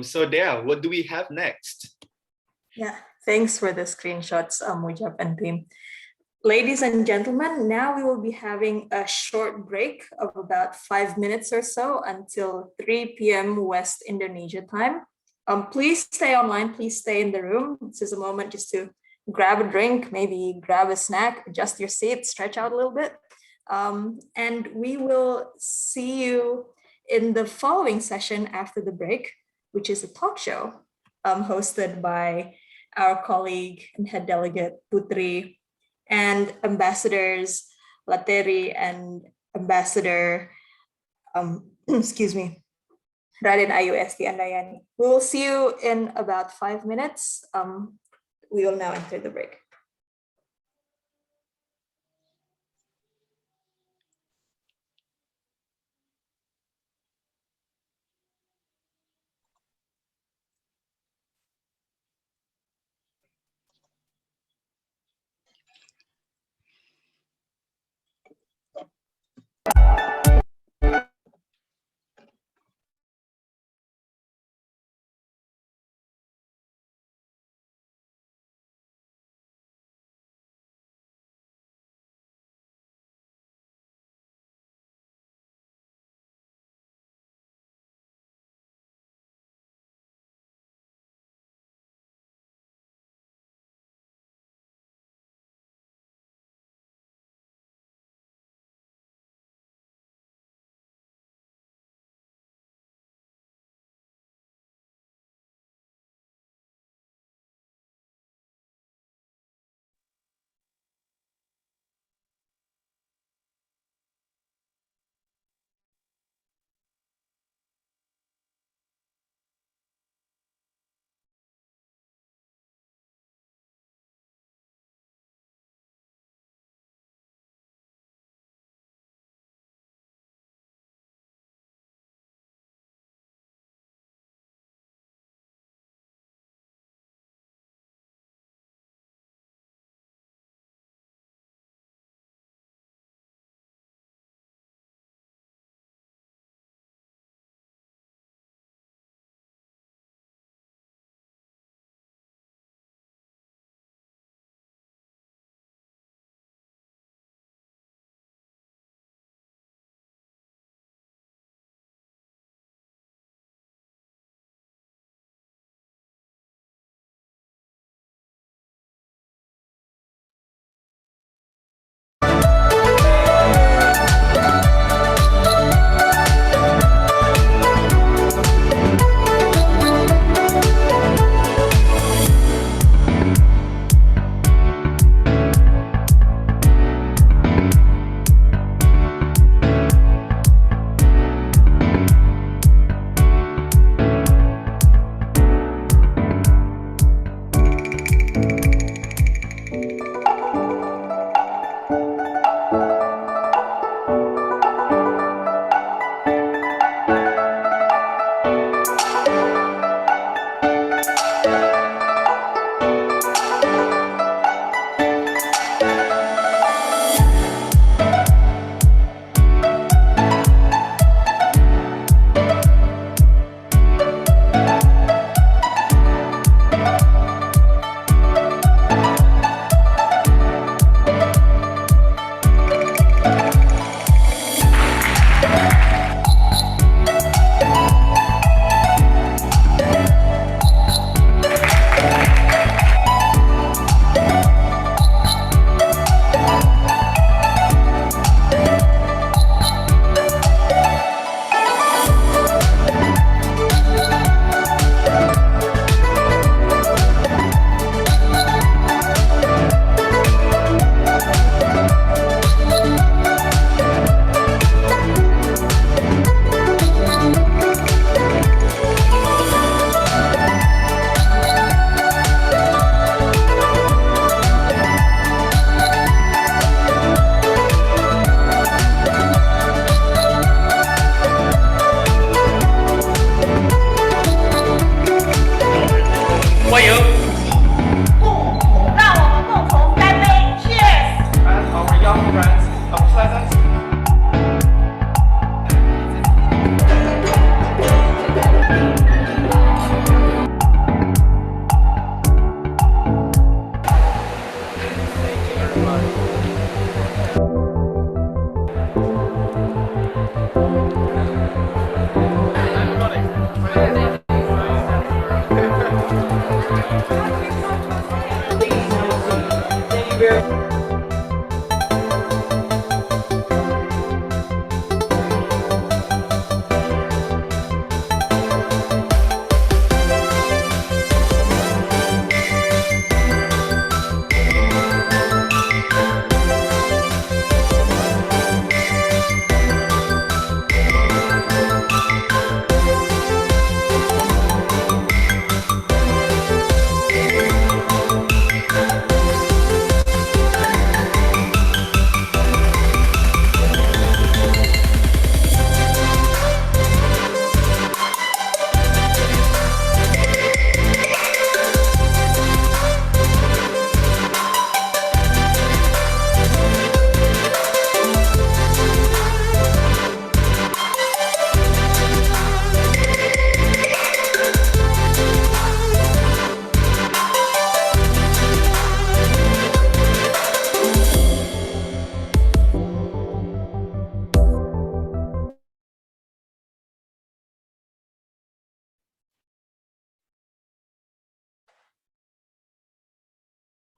So Dea, what do we have next? Yeah, thanks for the screenshots, Mujab and team. Ladies and gentlemen, now we will be having a short break of about 5 minutes or so until 3 p.m. West Indonesia time. Please stay online, please stay in the room. This is a moment just to grab a drink, maybe grab a snack, adjust your seat, stretch out a little bit. And we will see you in the following session after the break, which is a talk show hosted by our colleague and head delegate Putri and ambassadors Latteri and Ambassador, Raden Ayu Esti Andayani. We will see you in about 5 minutes. We will now enter the break.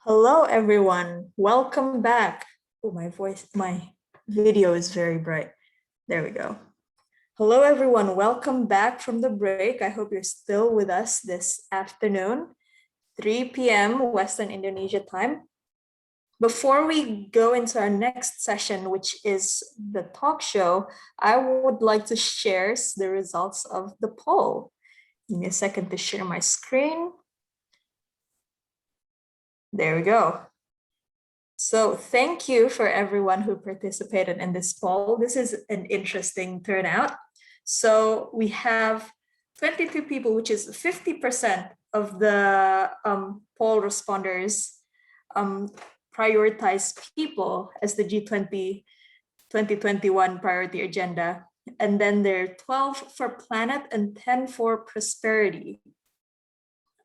Hello, everyone. Welcome back. Oh, my video is very bright. There we go. Hello, everyone. Welcome back from the break. I hope you're still with us this afternoon, 3 p.m. Western Indonesia time. Before we go into our next session, which is the talk show, I would like to share the results of the poll. Give me a second to share my screen. There we go. So thank you for everyone who participated in this poll. This is an interesting turnout. So we have 22 people, which is 50% of the poll responders prioritize people as the G20 2021 priority agenda. And then there are 12 for planet and 10 for prosperity.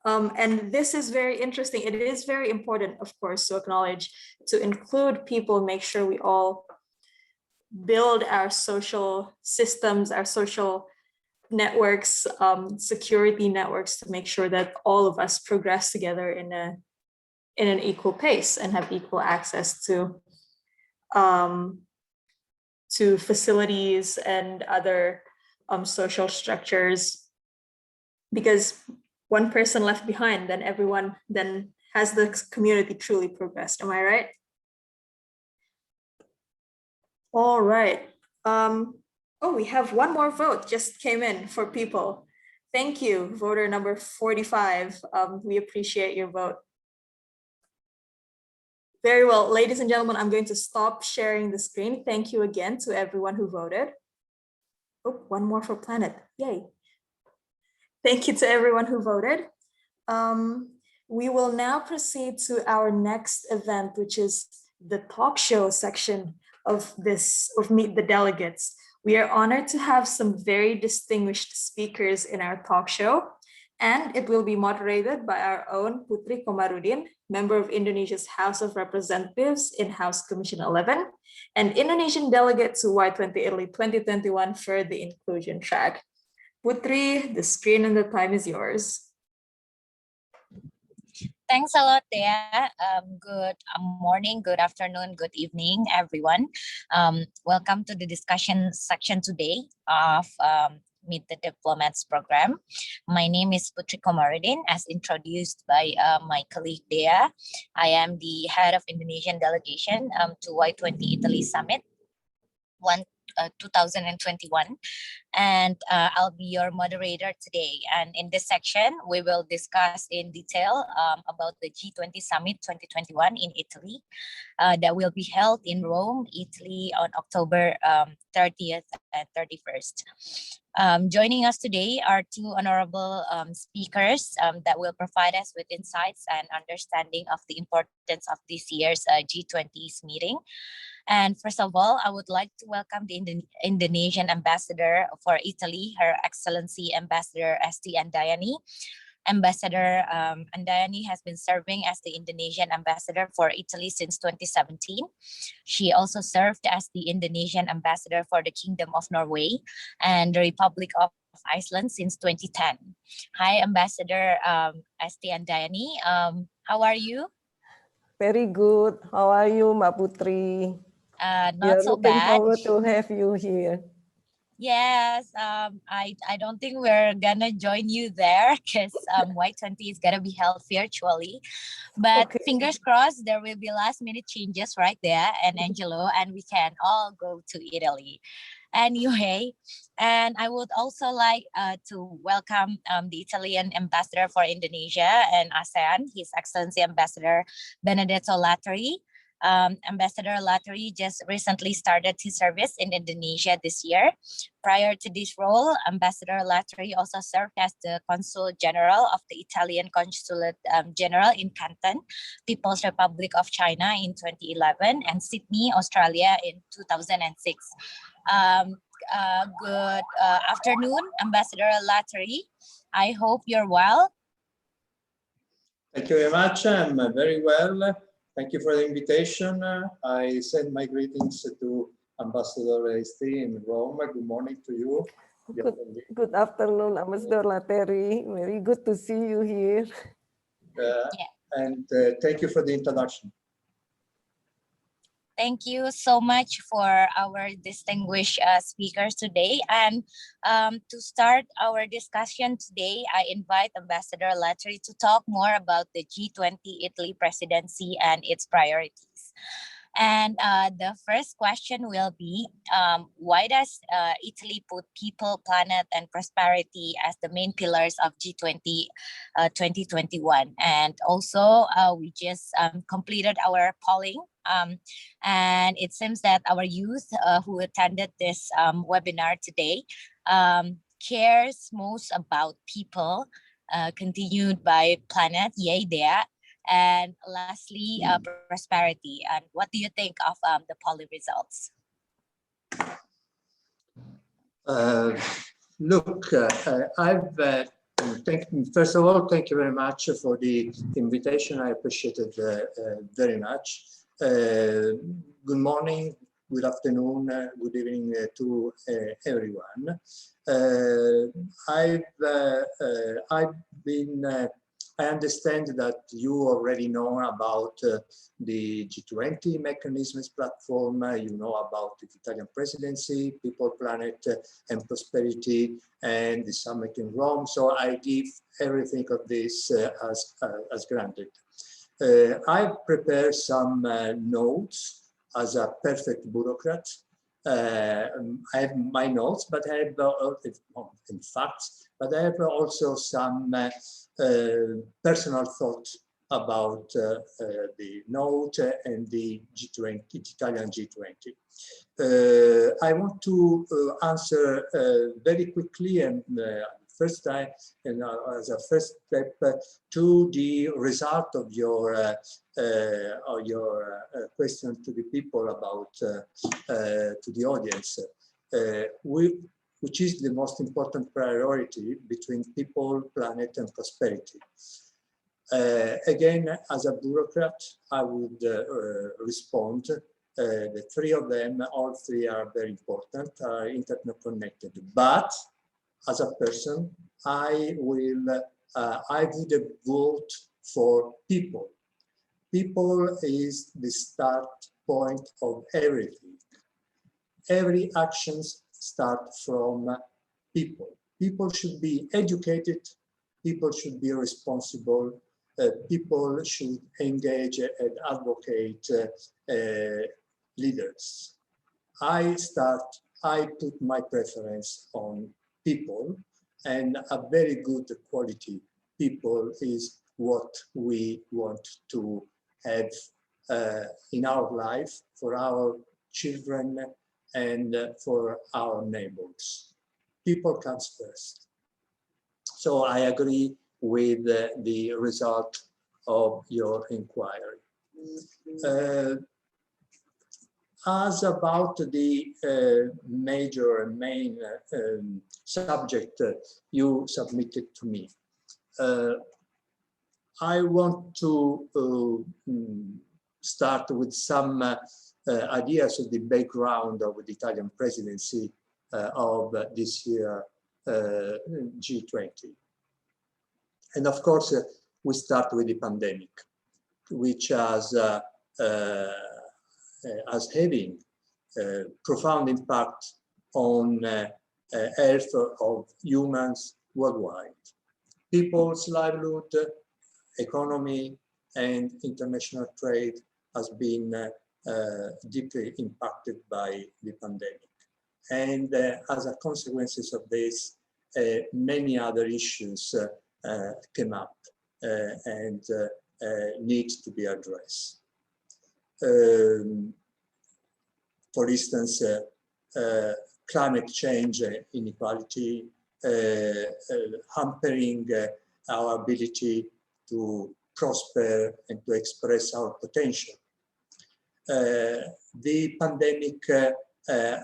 And this is very interesting. It is very important, of course, to acknowledge, to include people, make sure we all build our social systems, our social networks, security networks, to make sure that all of us progress together in an equal pace and have equal access to facilities and other social structures. Because one person left behind, then everyone then has the community truly progressed. Am I right? All right. Oh, we have one more vote just came in for people. Thank you, voter number 45. We appreciate your vote. Very well, ladies and gentlemen, I'm going to stop sharing the screen. Thank you again to everyone who voted. Oh, one more for planet. Yay. Thank you to everyone who voted. We will now proceed to our next event, which is the talk show section of Meet the Delegates. We are honored to have some very distinguished speakers in our talk show, and it will be moderated by our own Putri Komarudin, member of Indonesia's House of Representatives in House Commission 11, and Indonesian delegate to Y20 Italy 2021 for the inclusion track. Putri, the screen and the time is yours. Thanks a lot, Dea. Good morning, good afternoon, good evening, everyone. Welcome to the discussion section today of Meet the Diplomats program. My name is Putri Komarudin, as introduced by my colleague Dea. I am the head of Indonesian delegation to Y20 Italy Summit 2021, and I'll be your moderator today. And in this section, we will discuss in detail about the G20 Summit 2021 in Italy that will be held in Rome, Italy on October 30th and 31st. Joining us today are two honorable speakers that will provide us with insights and understanding of the importance of this year's G20's meeting. And first of all, I would like to welcome the Indonesian ambassador for Italy, Her Excellency Ambassador Esti Andayani. Ambassador Andayani has been serving as the Indonesian ambassador for Italy since 2017. She also served as the Indonesian ambassador for the Kingdom of Norway and the Republic of Iceland since 2010. Hi, Ambassador Esti Andayani. How are you? Very good. How are you, Mbak Putri? Not so looking bad. forward to have you here. Yes, I don't think we're gonna join you there because Y20 is gonna be held virtually, but Okay. fingers crossed there will be last minute changes right there, and Angelo, and we can all go to Italy. Anyway, and I would also like to welcome the Italian ambassador for Indonesia and ASEAN, His Excellency Ambassador Benedetto Latteri. Ambassador Latteri just recently started his service in Indonesia this year. Prior to this role, Ambassador Latteri also served as the Consul General of the Italian Consulate General in Canton, People's Republic of China in 2011, and Sydney, Australia in 2006. Good afternoon, Ambassador Latteri. I hope you're well. Thank you very much. I'm very well. Thank you for the invitation. I send my greetings to Ambassador Esti in Rome. Good morning to you. Good afternoon, Ambassador Latteri. Very good to see you here. and thank you for the introduction. Thank you so much for our distinguished speakers today. And to start our discussion today, I invite Ambassador Latteri to talk more about the G20 Italy presidency and its priorities. And the first question will be, why does Italy put people, planet, and prosperity as the main pillars of G20 2021? And also, we just completed our polling. And it seems that our youth who attended this webinar today cares most about people, continued by planet, yay there. And lastly, prosperity. And what do you think of the polling results? First of all, thank you very much for the invitation. I appreciate it very much. Good morning, good afternoon, good evening to everyone. I understand that you already know about the G20 mechanisms platform. You know about the Italian presidency, people, planet, and prosperity, and the summit in Rome. So I give everything of this as granted. I've prepared some notes as a perfect bureaucrat. I have my notes, but I have, in fact, but I have also some personal thought about the note and the G20, Italian G20. I want to answer very quickly and first time, and as a first step to the result of your question to the people about to the audience, which is the most important priority between people, planet, and prosperity. Again, as a bureaucrat, I would respond. The three of them, all three are very important, are interconnected. But as a person, I would vote for people. People is the start point of everything. Every actions start from people. People should be educated. People should be responsible. People should engage and advocate leaders. I put my preference on people, and a very good quality people is what we want to have in our life for our children and for our neighbors. People comes first. So I agree with the result of your inquiry. As about the main subject you submitted to me, I want to start with some ideas of the background of the Italian presidency of this year G20. And of course, we start with the pandemic, which has having profound impact on health of humans worldwide. People's livelihood, economy, and international trade has been deeply impacted by the pandemic. And as a consequence of this, many other issues came up and need to be addressed. For instance, climate change inequality, hampering our ability to prosper and to express our potential. The pandemic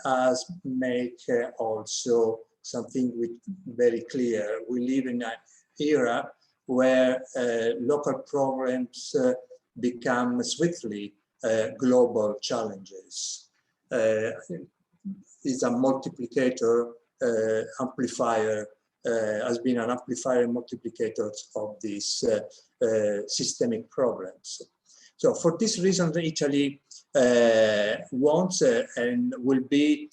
has made also something very clear. We live in an era where local problems become swiftly global challenges. Is a multiplicator, amplifier has been an amplifier and multiplicator of these systemic problems. So for this reason, Italy wants and will be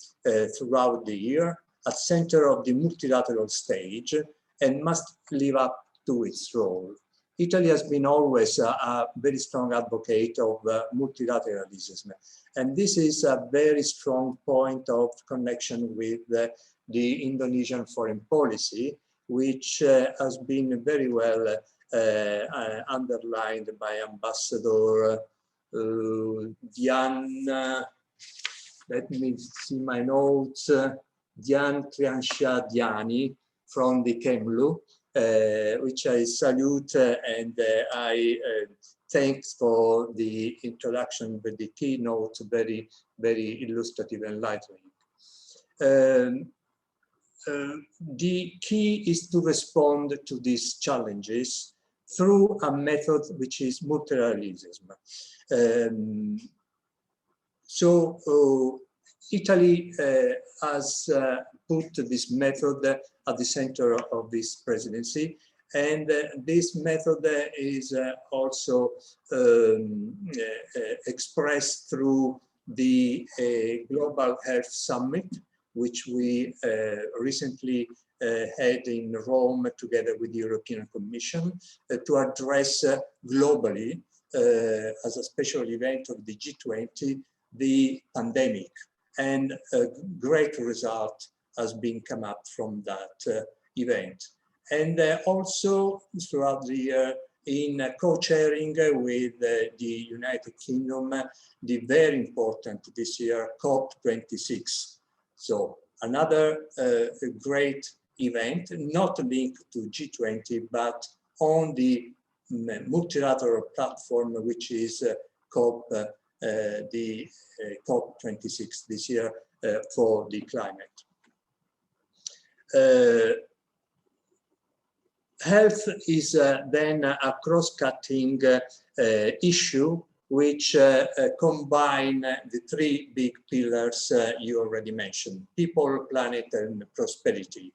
throughout the year at center of the multilateral stage and must live up to its role. Italy has been always a very strong advocate of multilateralism, and this is a very strong point of connection with the Indonesian foreign policy, which has been very well underlined by Ambassador Dian. Let me see my notes. Dian Triansyah Djani from the Kemlu, which I salute and I thank for the introduction with the keynote, very, very illustrative and enlightening. The key is to respond to these challenges through a method which is multilateralism. Italy has put this method at the center of this presidency, and this method is also expressed through the Global Health Summit, which we recently had in Rome together with the European Commission to address globally as a special event of the G20 the pandemic, and a great result has been come up from that event. And also throughout the year in co-chairing with the United Kingdom, the very important this year COP26. So another great event, not linked to G20, but on the multilateral platform, which is COP26 this year for the climate. Health is then a cross-cutting issue which combine the three big pillars you already mentioned: people, planet, and prosperity.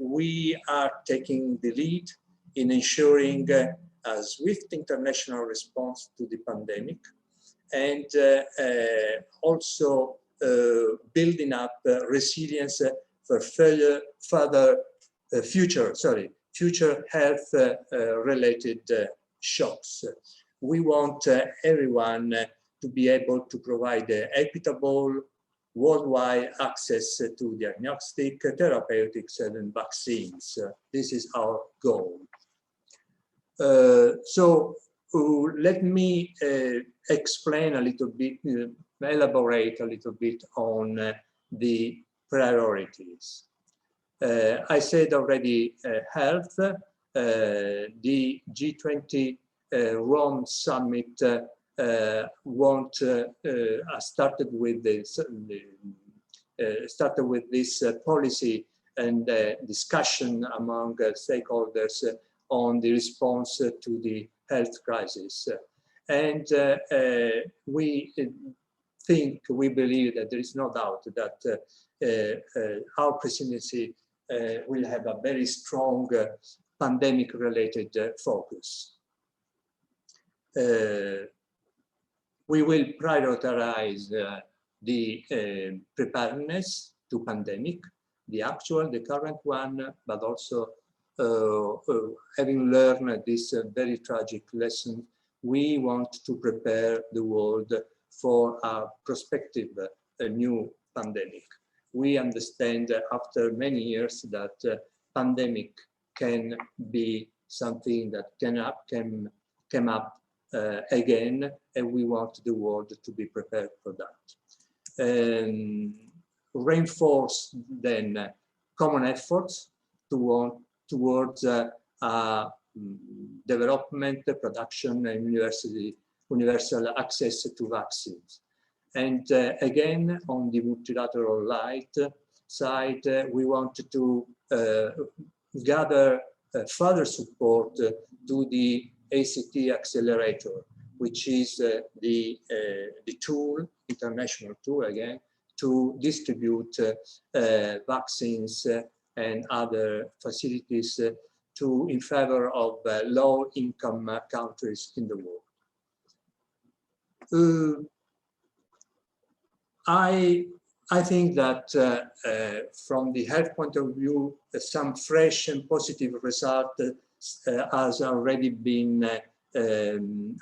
We are taking the lead in ensuring a swift international response to the pandemic, and also building up resilience for future health related shocks. We want everyone to be able to provide equitable worldwide access to diagnostic, therapeutics, and vaccines. This is our goal. Let me explain a little bit, elaborate a little bit on the priorities. I said already health. The G20 Rome summit started with this policy and discussion among stakeholders on the response to the health crisis. And we believe that there is no doubt that our presidency will have a very strong pandemic-related focus. We will prioritize the preparedness to pandemic, the actual, the current one, but also having learned this very tragic lesson, we want to prepare the world for a prospective new pandemic. We understand after many years that pandemic can be something that come up again, and we want the world to be prepared for that. Reinforce then common efforts towards development, production, and universal access to vaccines. And again, on the multilateral side, we want to gather further support to the ACT accelerator, which is the tool, international tool again, to distribute vaccines and other facilities in favor of low-income countries in the world. I think that from the health point of view, some fresh and positive result has already been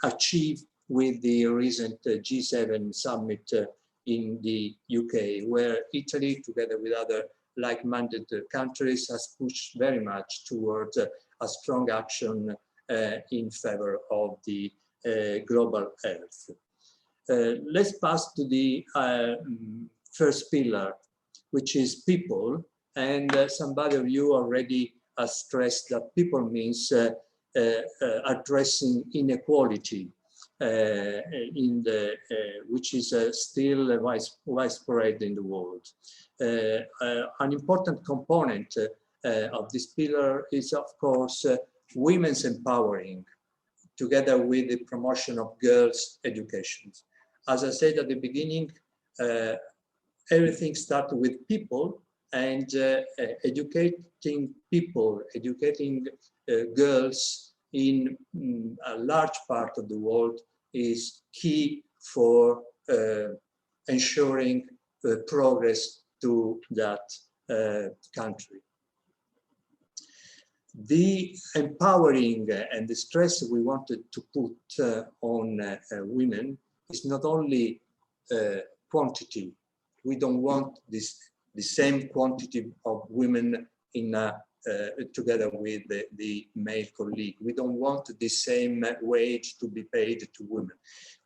achieved with the recent G7 summit in the UK, where Italy, together with other like-minded countries, has pushed very much towards a strong action in favor of the global health. Let's pass to the first pillar, which is people. And somebody of you already has stressed that people means addressing inequality, which is still widespread in the world. An important component of this pillar is, of course, women's empowering, together with the promotion of girls' education. As I said at the beginning, everything starts with people, and educating people, educating girls in a large part of the world is key for ensuring progress to that country. The empowering and the stress we wanted to put on women is not only quantity. We don't want the same quantity of women in together with the male colleague. We don't want the same wage to be paid to women.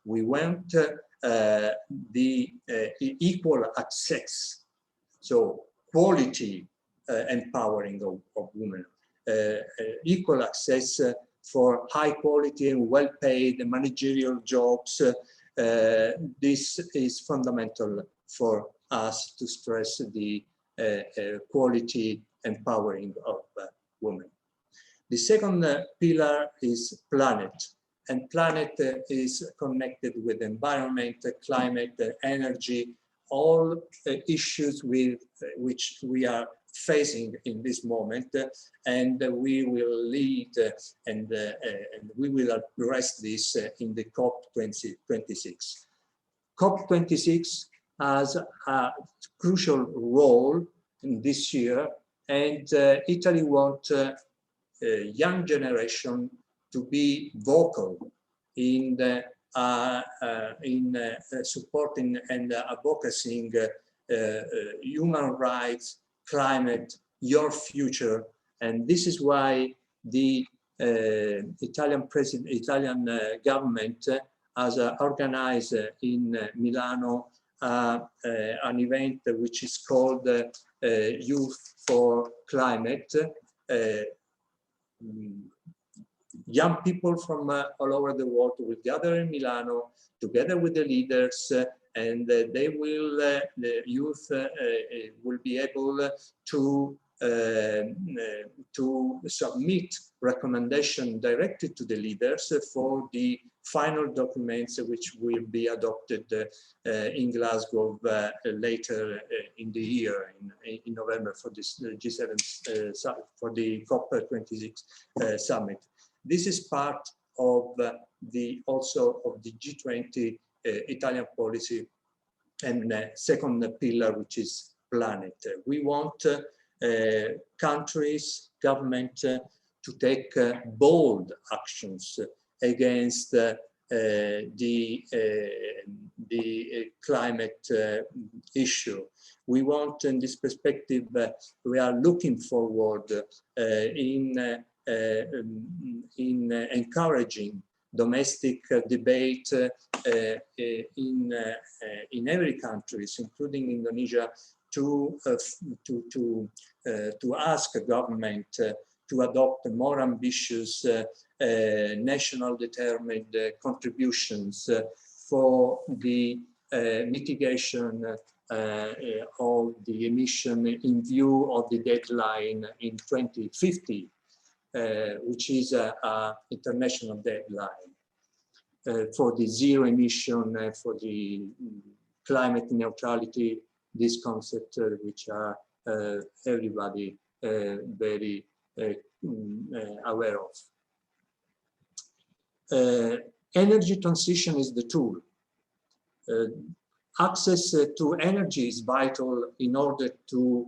We want the equal access, so quality empowering of women, equal access for high quality and well-paid managerial jobs. This is fundamental for us to stress the quality empowering of women. The second pillar is planet, and planet is connected with environment, climate, energy, all issues with which we are facing in this moment, and we will lead and we will address this in the COP26. COP26 has a crucial role in this year, and Italy wants a young generation to be vocal in supporting and advocating human rights, climate, your future. And this is why the Italian government has organized in Milano an event which is called Youth for Climate. Young people from all over the world will gather in Milano together with the leaders, and they will, the youth will be able to submit recommendations directed to the leaders for the final documents which will be adopted in Glasgow later in the year, in November, for this G7 for the COP26 summit. This is part of also of the G20 Italian policy and second pillar, which is planet. We want countries, government to take bold actions against the climate issue. We want, in this perspective, we are looking forward in encouraging domestic debate in every country, including Indonesia, to ask a government to adopt more ambitious national determined contributions for the mitigation of the emission in view of the deadline in 2050. Which is an international deadline for the zero emission, for the climate neutrality, this concept which are everybody very aware of. Energy transition is the tool. Access to energy is vital in order to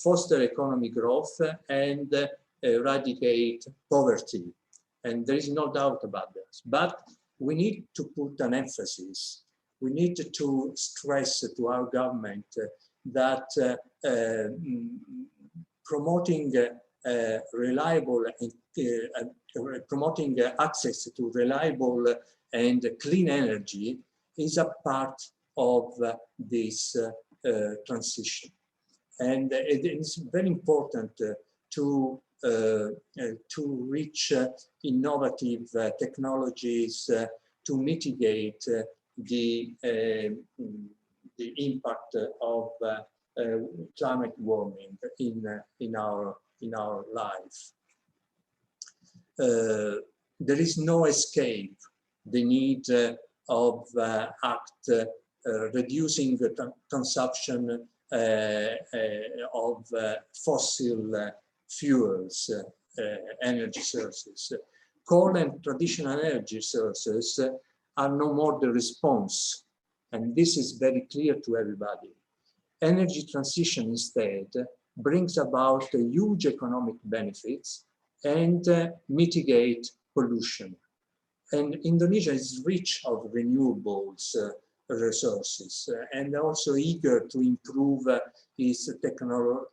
foster economic growth and eradicate poverty. And there is no doubt about this. But we need to put an emphasis. We need to stress to our government that promoting reliable and promoting access to reliable and clean energy is a part of this transition. And it is very important to reach innovative technologies to mitigate the impact of climate warming in our life. There is no escape the need of reducing the consumption of fossil fuels, energy sources. Coal and traditional energy sources are no more the response, and this is very clear to everybody. Energy transition instead brings about huge economic benefits and mitigate pollution. And Indonesia is rich of renewables resources and also eager to improve its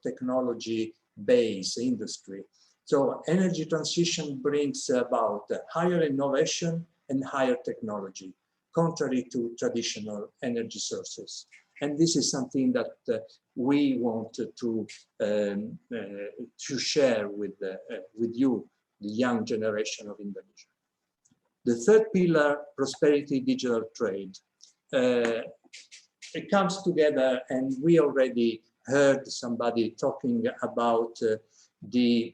technology-based industry. So energy transition brings about higher innovation and higher technology, contrary to traditional energy sources. And this is something that we want to share with you, the young generation of Indonesia. The third pillar, prosperity, digital trade. It comes together, and we already heard somebody talking about the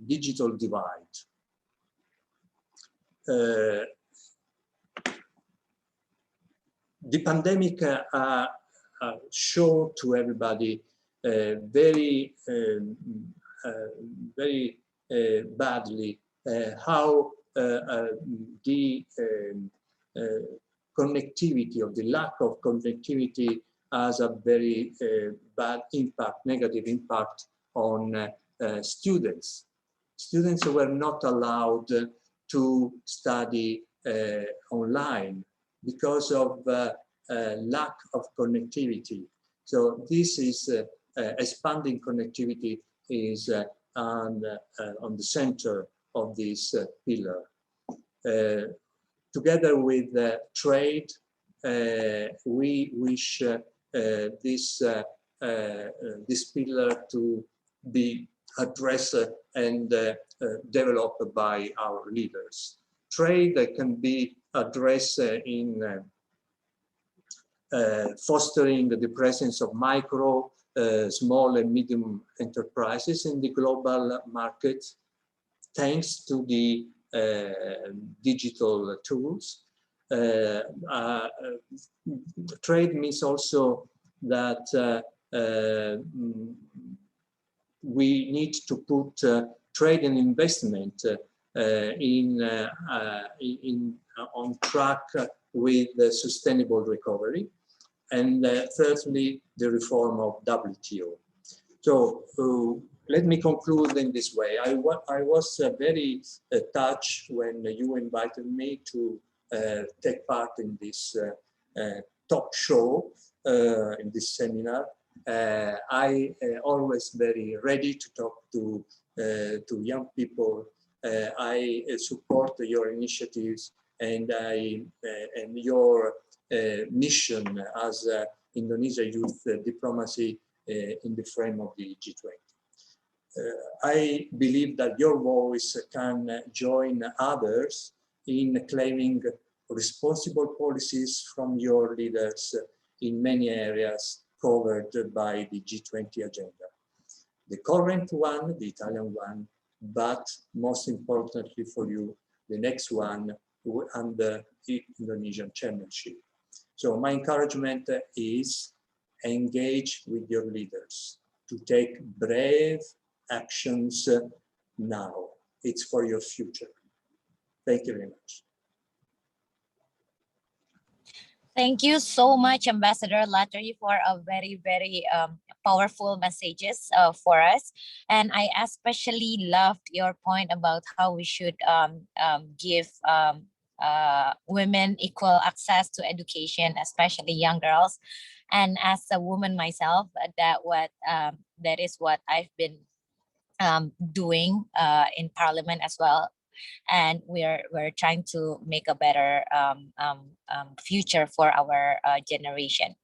digital divide. The pandemic showed to everybody very badly how the connectivity, or the lack of connectivity, has a very bad impact, negative impact on students. Students were not allowed to study online because of lack of connectivity. So this is expanding connectivity is on the center of this pillar. Together with trade, we wish this pillar to be addressed and developed by our leaders. Trade can be addressed in fostering the presence of micro, small and medium enterprises in the global market, thanks to the digital tools. Trade means also that we need to put trade and investment on track with the sustainable recovery, and thirdly, the reform of WTO. So let me conclude in this way. I was very touched when you invited me to take part in this talk show, in this seminar. I always very ready to talk to young people. I support your initiatives and your mission as Indonesia Youth Diplomacy in the frame of the G20. I believe that your voice can join others in claiming responsible policies from your leaders in many areas covered by the G20 agenda. The current one, the Italian one, but most importantly for you, the next one under the Indonesian chairmanship. So my encouragement is engage with your leaders, to take brave actions now. It's for your future. Thank you very much. Thank you so much, Ambassador Latteri, for a very, very powerful messages for us. And I especially loved your point about how we should give women equal access to education, especially young girls. And as a woman myself, that is what I've been doing in Parliament as well. And we're trying to make a better future for our generation.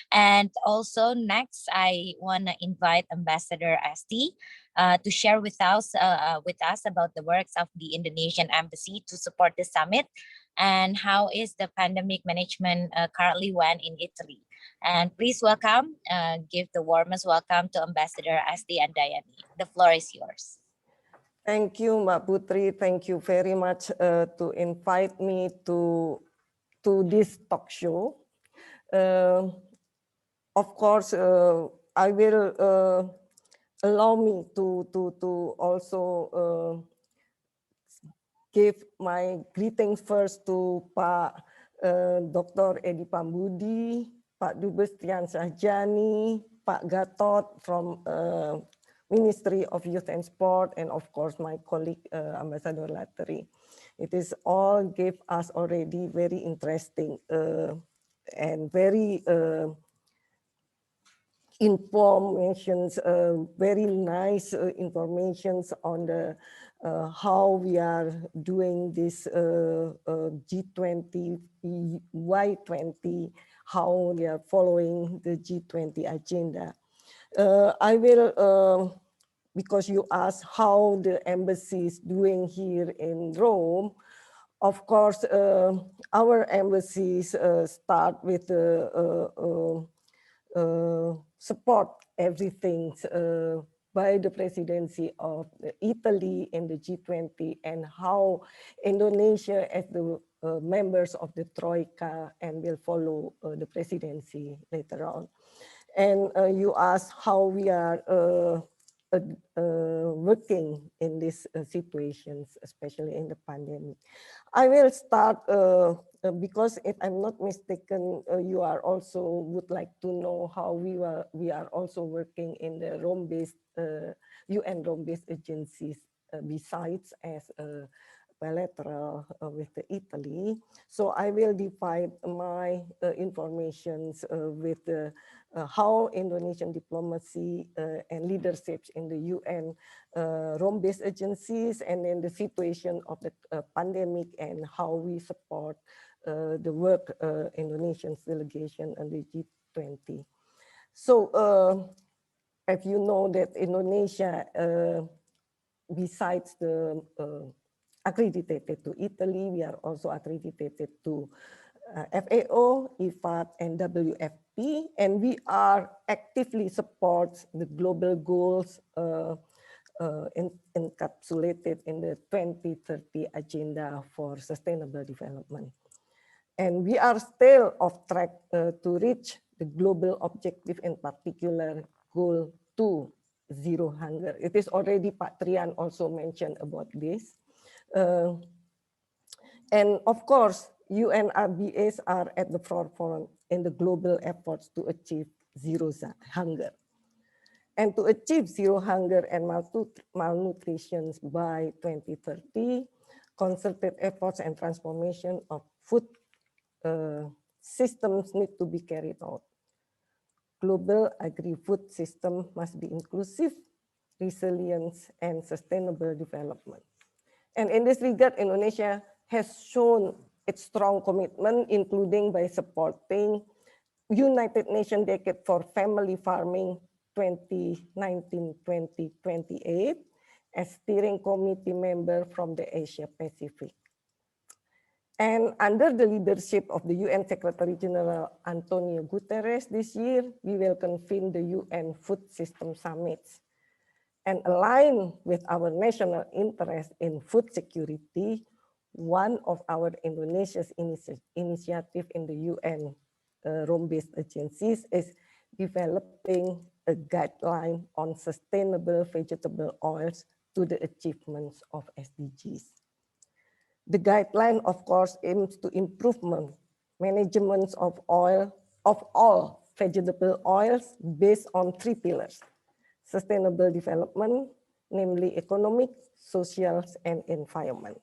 And also next, I want to invite Ambassador Esti to share with us about the works of the Indonesian Embassy to support the summit, and how is the pandemic management currently went in Italy. And please give the warmest welcome to Ambassador Esti Andayani. The floor is yours. Thank you, Mbak Putri. Thank you very much to invite me to this talk show. Of course, I will allow me to also give my greetings first to Pak Dr. Edi Pambudi, Pak Dubes Triansyah Djani, Pak Gatot from Ministry of Youth and Sport, and of course my colleague Ambassador Latteri. It is all gave us already very interesting and very informations, very nice informations on the how we are doing this G20, Y20, how we are following the G20 agenda. I will, because you asked how the embassy is doing here in Rome. Of course, our embassies start with support everything by the presidency of Italy and the G20, and how Indonesia as the members of the Troika and will follow the presidency later on. And you asked how we are working in these situations, especially in the pandemic. I will start because if I'm not mistaken, you are also would like to know how we are also working in the Rome-based UN Rome-based agencies besides as bilateral with Italy. So I will divide my informations with how Indonesian diplomacy and leaderships in the UN Rome-based agencies, and then the situation of the pandemic and how we support the work Indonesian's delegation and the G20. So if you know that Indonesia, besides the accredited to Italy, we are also accredited to FAO, IFAD, and WFP, and we actively support the global goals encapsulated in the 2030 Agenda for Sustainable Development. And we are still off track to reach the global objective, in particular Goal 2, Zero Hunger. It is already Pak Trian also mentioned about this. And of course, UNRBAs are at the forefront in the global efforts to achieve zero hunger. And to achieve zero hunger and malnutrition by 2030, concerted efforts and transformation of food systems need to be carried out. Global agri-food system must be inclusive, resilient, and sustainable development. And in this regard, Indonesia has shown its strong commitment, including by supporting United Nations Decade for Family Farming 2019-2028 as steering committee member from the Asia Pacific. And under the leadership of the UN Secretary General Antonio Guterres this year, we will convene the UN Food System Summits. And align with our national interest in food security, one of our Indonesia's initiative in the UN Rome-based agencies is developing a guideline on sustainable vegetable oils to the achievements of SDGs. The guideline, of course, aims to improvement management of all vegetable oils based on 3 pillars: sustainable development, namely economic, social, and environment.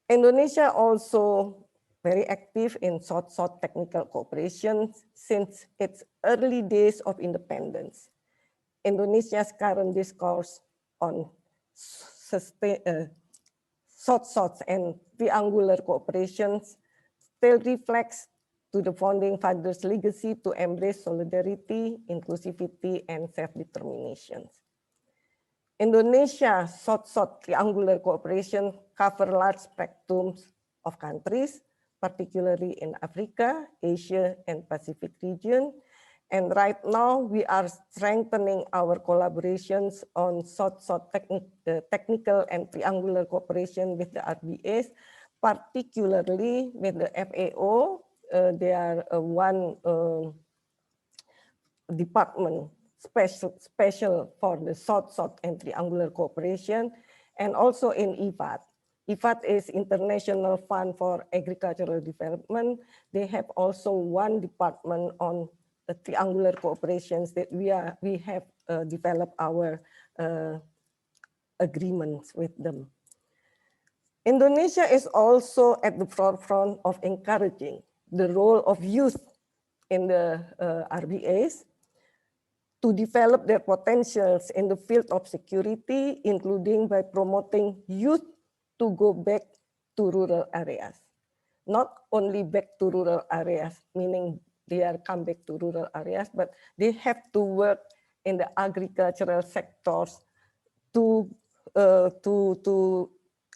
Indonesia also very active in short technical cooperation since its early days of independence. Indonesia's current discourse on short and triangular cooperations still reflects to the founding fathers' legacy to embrace solidarity, inclusivity, and self-determination. Indonesia's short triangular cooperation cover large spectrums of countries, particularly in Africa, Asia, and Pacific region. And right now, we are strengthening our collaborations on short technical and triangular cooperation with the RBAs, particularly with the FAO. They are one department special for the short and triangular cooperation, and also in IFAD. IFAD is International Fund for Agricultural Development. They have also one department on the triangular cooperations that we have developed our agreements with them. Indonesia is also at the forefront of encouraging the role of youth in the RBAs to develop their potentials in the field of security, including by promoting youth to go back to rural areas. Not only back to rural areas, meaning they are come back to rural areas, but they have to work in the agricultural sectors to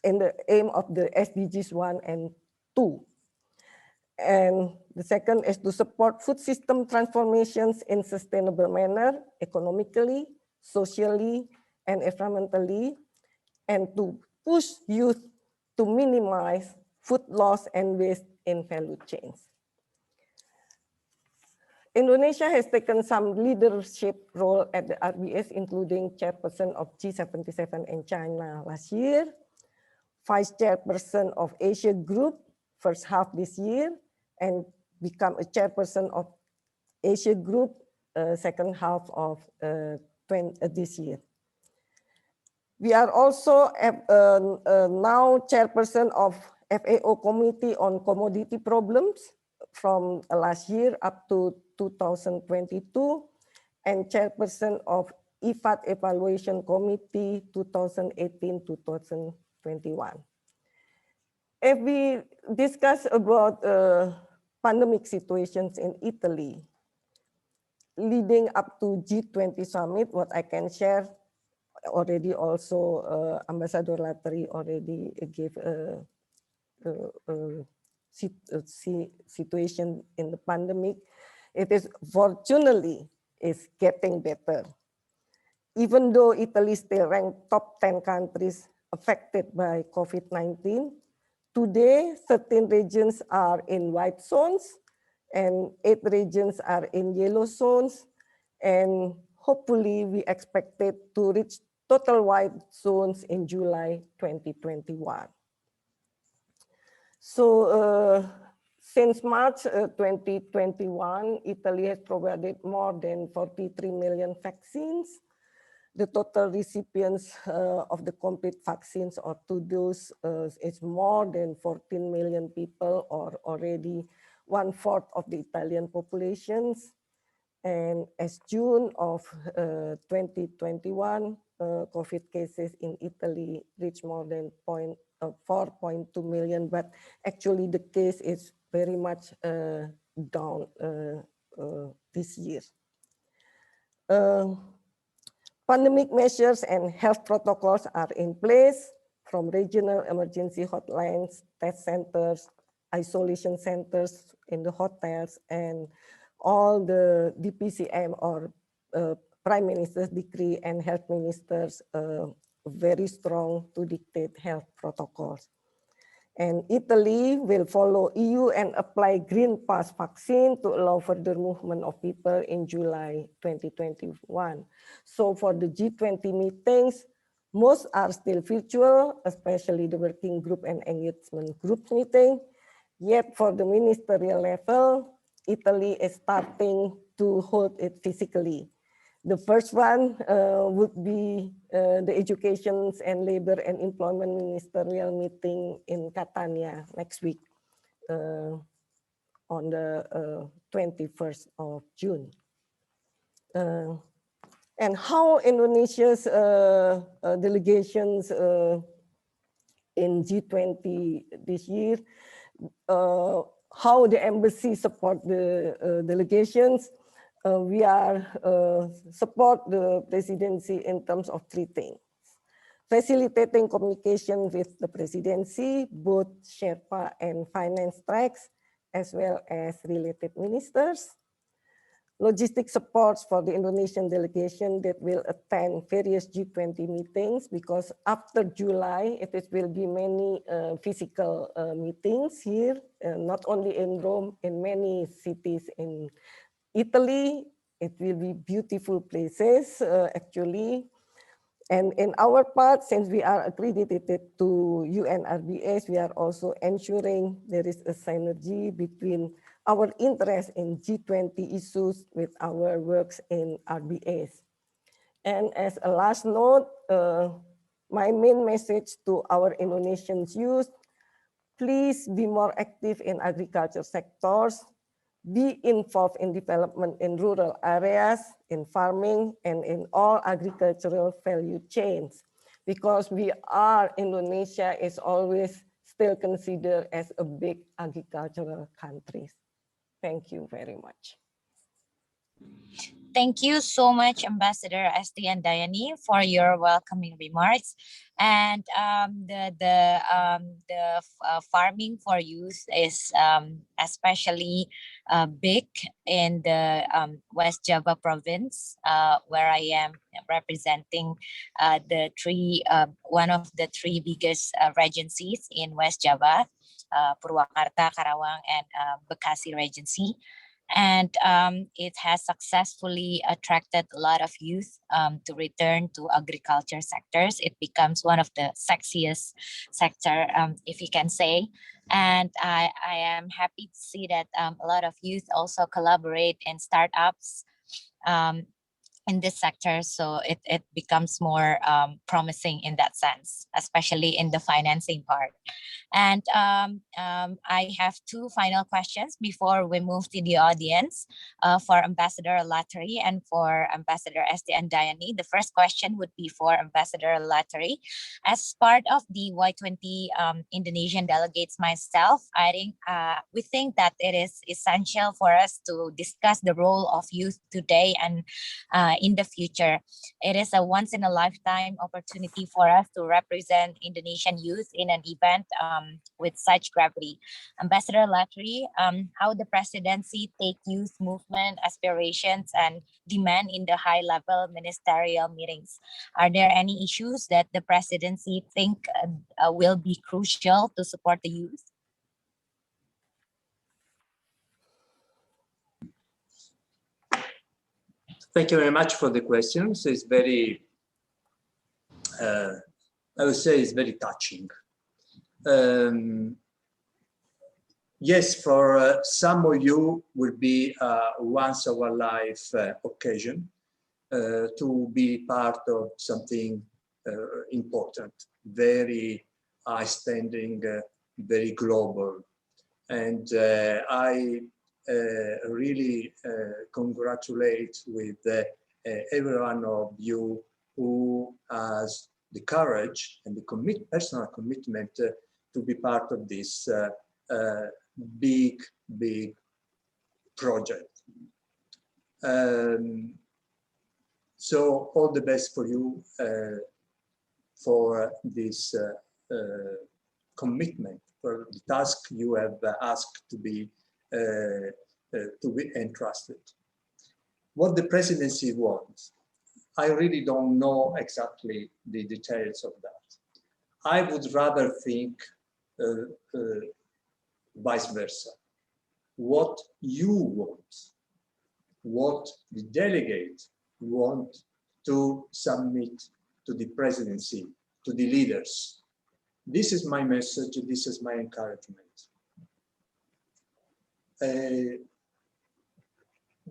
in the aim of the SDGs 1 and 2. And the second is to support food system transformations in sustainable manner, economically, socially, and environmentally, and to push youth to minimize food loss and waste in value chains. Indonesia has taken some leadership role at the RBS, including chairperson of G77 in China last year, vice chairperson of Asia Group first half this year, and become a chairperson of Asia Group second half of this year. We are also now chairperson of FAO Committee on Commodity Problems from last year up to 2022, and chairperson of IFAD Evaluation Committee 2018-2021. If we discuss about pandemic situations in Italy, leading up to G20 summit, what I can share already also Ambassador Latteri already gave a situation in the pandemic. It is fortunately is getting better. Even though Italy still ranked top 10 countries affected by COVID-19, today 13 regions are in white zones and 8 regions are in yellow zones, and hopefully we expected to reach total white zones in July 2021. So since March 2021, Italy has provided more than 43 million vaccines. The total recipients of the complete vaccines or 2 doses is more than 14 million people, or already 1/4 of the Italian populations. And as June of 2021, COVID cases in Italy reached more than 4.2 million, but actually the case is very much down this year. Pandemic measures and health protocols are in place, from regional emergency hotlines, test centers, isolation centers in the hotels, and all the DPCM or Prime Minister's decree and health ministers very strong to dictate health protocols. And Italy will follow EU and apply Green Pass vaccine to allow further movement of people in July 2021. So for the G20 meetings, most are still virtual, especially the working group and engagement group meeting. Yet for the ministerial level, Italy is starting to hold it physically. The first one would be the Education and Labor and Employment Ministerial meeting in Catania next week on the 21st of June. And how Indonesia's delegations in G20 this year, how the embassy support the delegations. We are support the presidency in terms of 3 things. Facilitating communication with the presidency, both Sherpa and finance tracks, as well as related ministers. Logistic supports for the Indonesian delegation that will attend various G20 meetings, because after July, it will be many physical meetings here, not only in Rome, in many cities in Italy. It will be beautiful places, actually. And in our part, since we are accredited to UNRBS, we are also ensuring there is a synergy between our interest in G20 issues with our works in RBS. And as a last note, my main message to our Indonesian youth, please be more active in agriculture sectors, be involved in development in rural areas, in farming, and in all agricultural value chains, because Indonesia is always still considered as a big agricultural country. Thank you very much. Thank you so much, Ambassador Esti and Djani, for your welcoming remarks. And the farming for youth is especially big in the West Java province, where I am representing one of the 3 biggest regencies in West Java, Purwakarta, Karawang, and Bekasi Regency. And it has successfully attracted a lot of youth to return to agriculture sectors. It becomes one of the sexiest sector, if you can say. And I am happy to see that a lot of youth also collaborate in startups in this sector, so it becomes more promising in that sense, especially in the financing part. And I have 2 final questions before we move to the audience for Ambassador Latteri and for Ambassador Esti and Djani. The first question would be for Ambassador Latteri. As part of the Y20 Indonesian delegates myself, we think that it is essential for us to discuss the role of youth today and in the future. It is a once-in-a-lifetime opportunity for us to represent Indonesian youth in an event with such gravity. Ambassador Latteri, how the presidency take youth movement, aspirations, and demand in the high-level ministerial meetings? Are there any issues that the presidency think will be crucial to support the youth? Thank you very much for the questions. It's very, I would say it's very touching. Yes, for some of you will be a once of a life occasion to be part of something important, very high standing, very global. And I really congratulate with every one of you who has the courage and the personal commitment to be part of this big project. So all the best for you for this commitment, for the task you have asked to be entrusted. What the presidency wants, I really don't know exactly the details of that. I would rather think vice versa. What you want, what the delegates want to submit to the presidency, to the leaders. This is my message, this is my encouragement.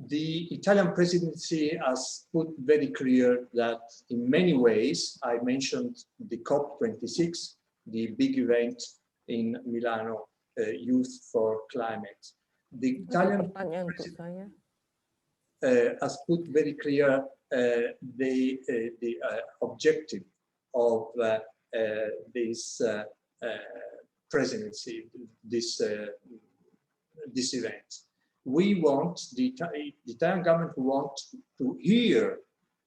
The Italian presidency has put very clear that in many ways, I mentioned the COP26, the big event in Milano, Youth for Climate. The Italian presidency has put very clear the objective of this presidency, this event. We want, the Italian government wants to hear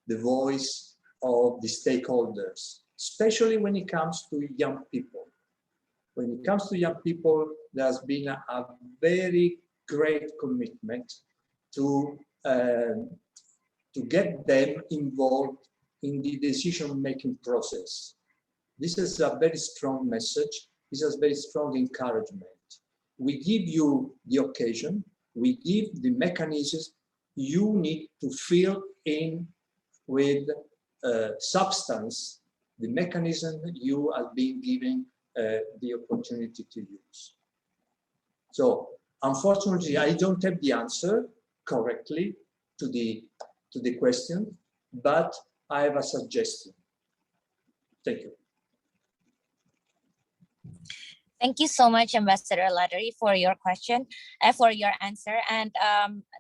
the voice of the stakeholders, especially when it comes to young people. When it comes to young people, there's been a very great commitment to get them involved in the decision-making process. This is a very strong message. This is very strong encouragement. We give you the occasion, we give the mechanisms. You need to fill in with substance the mechanism you have been given the opportunity to use. So unfortunately, I don't have the answer correctly to the question, but I have a suggestion. Thank you. Thank you so much, Ambassador Latteri, for your question, for your answer. And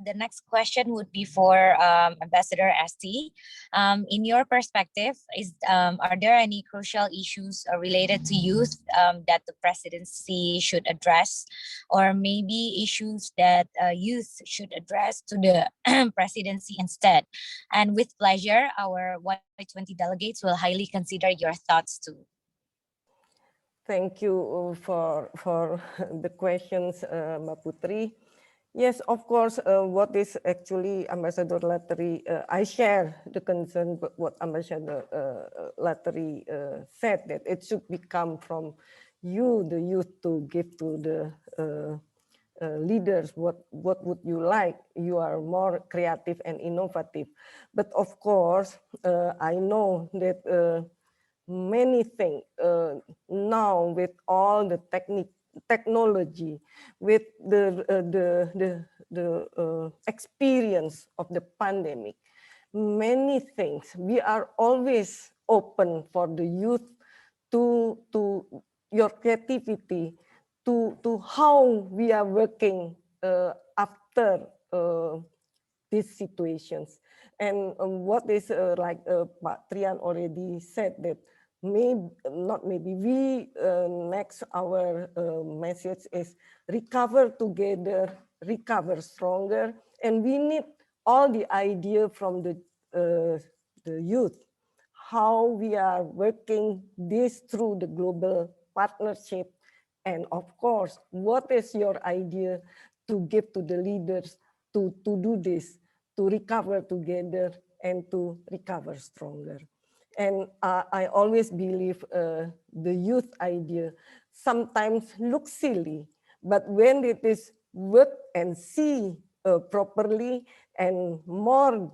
the next question would be for Ambassador Esti. In your perspective, are there any crucial issues related to youth that the presidency should address, or maybe issues that youth should address to the presidency instead? And with pleasure, our Y20 delegates will highly consider your thoughts too. Thank you for the questions, Mbak Putri. Yes, of course, what is actually Ambassador Latteri, I share the concern, but what Ambassador Latteri said, that it should become from you, the youth, to give to the leaders what would you like. You are more creative and innovative. But of course, I know that many things now with all the technology, with the experience of the pandemic, many things, we are always open for the youth to your creativity, to how we are working after these situations. And what is like Pak Trian already said, that next our message is recover together, recover stronger, and we need all the idea from the youth, how we are working this through the global partnership. And of course, what is your idea to give to the leaders to do this, to recover together and to recover stronger? And I always believe the youth idea sometimes looks silly, but when it is work and see properly and more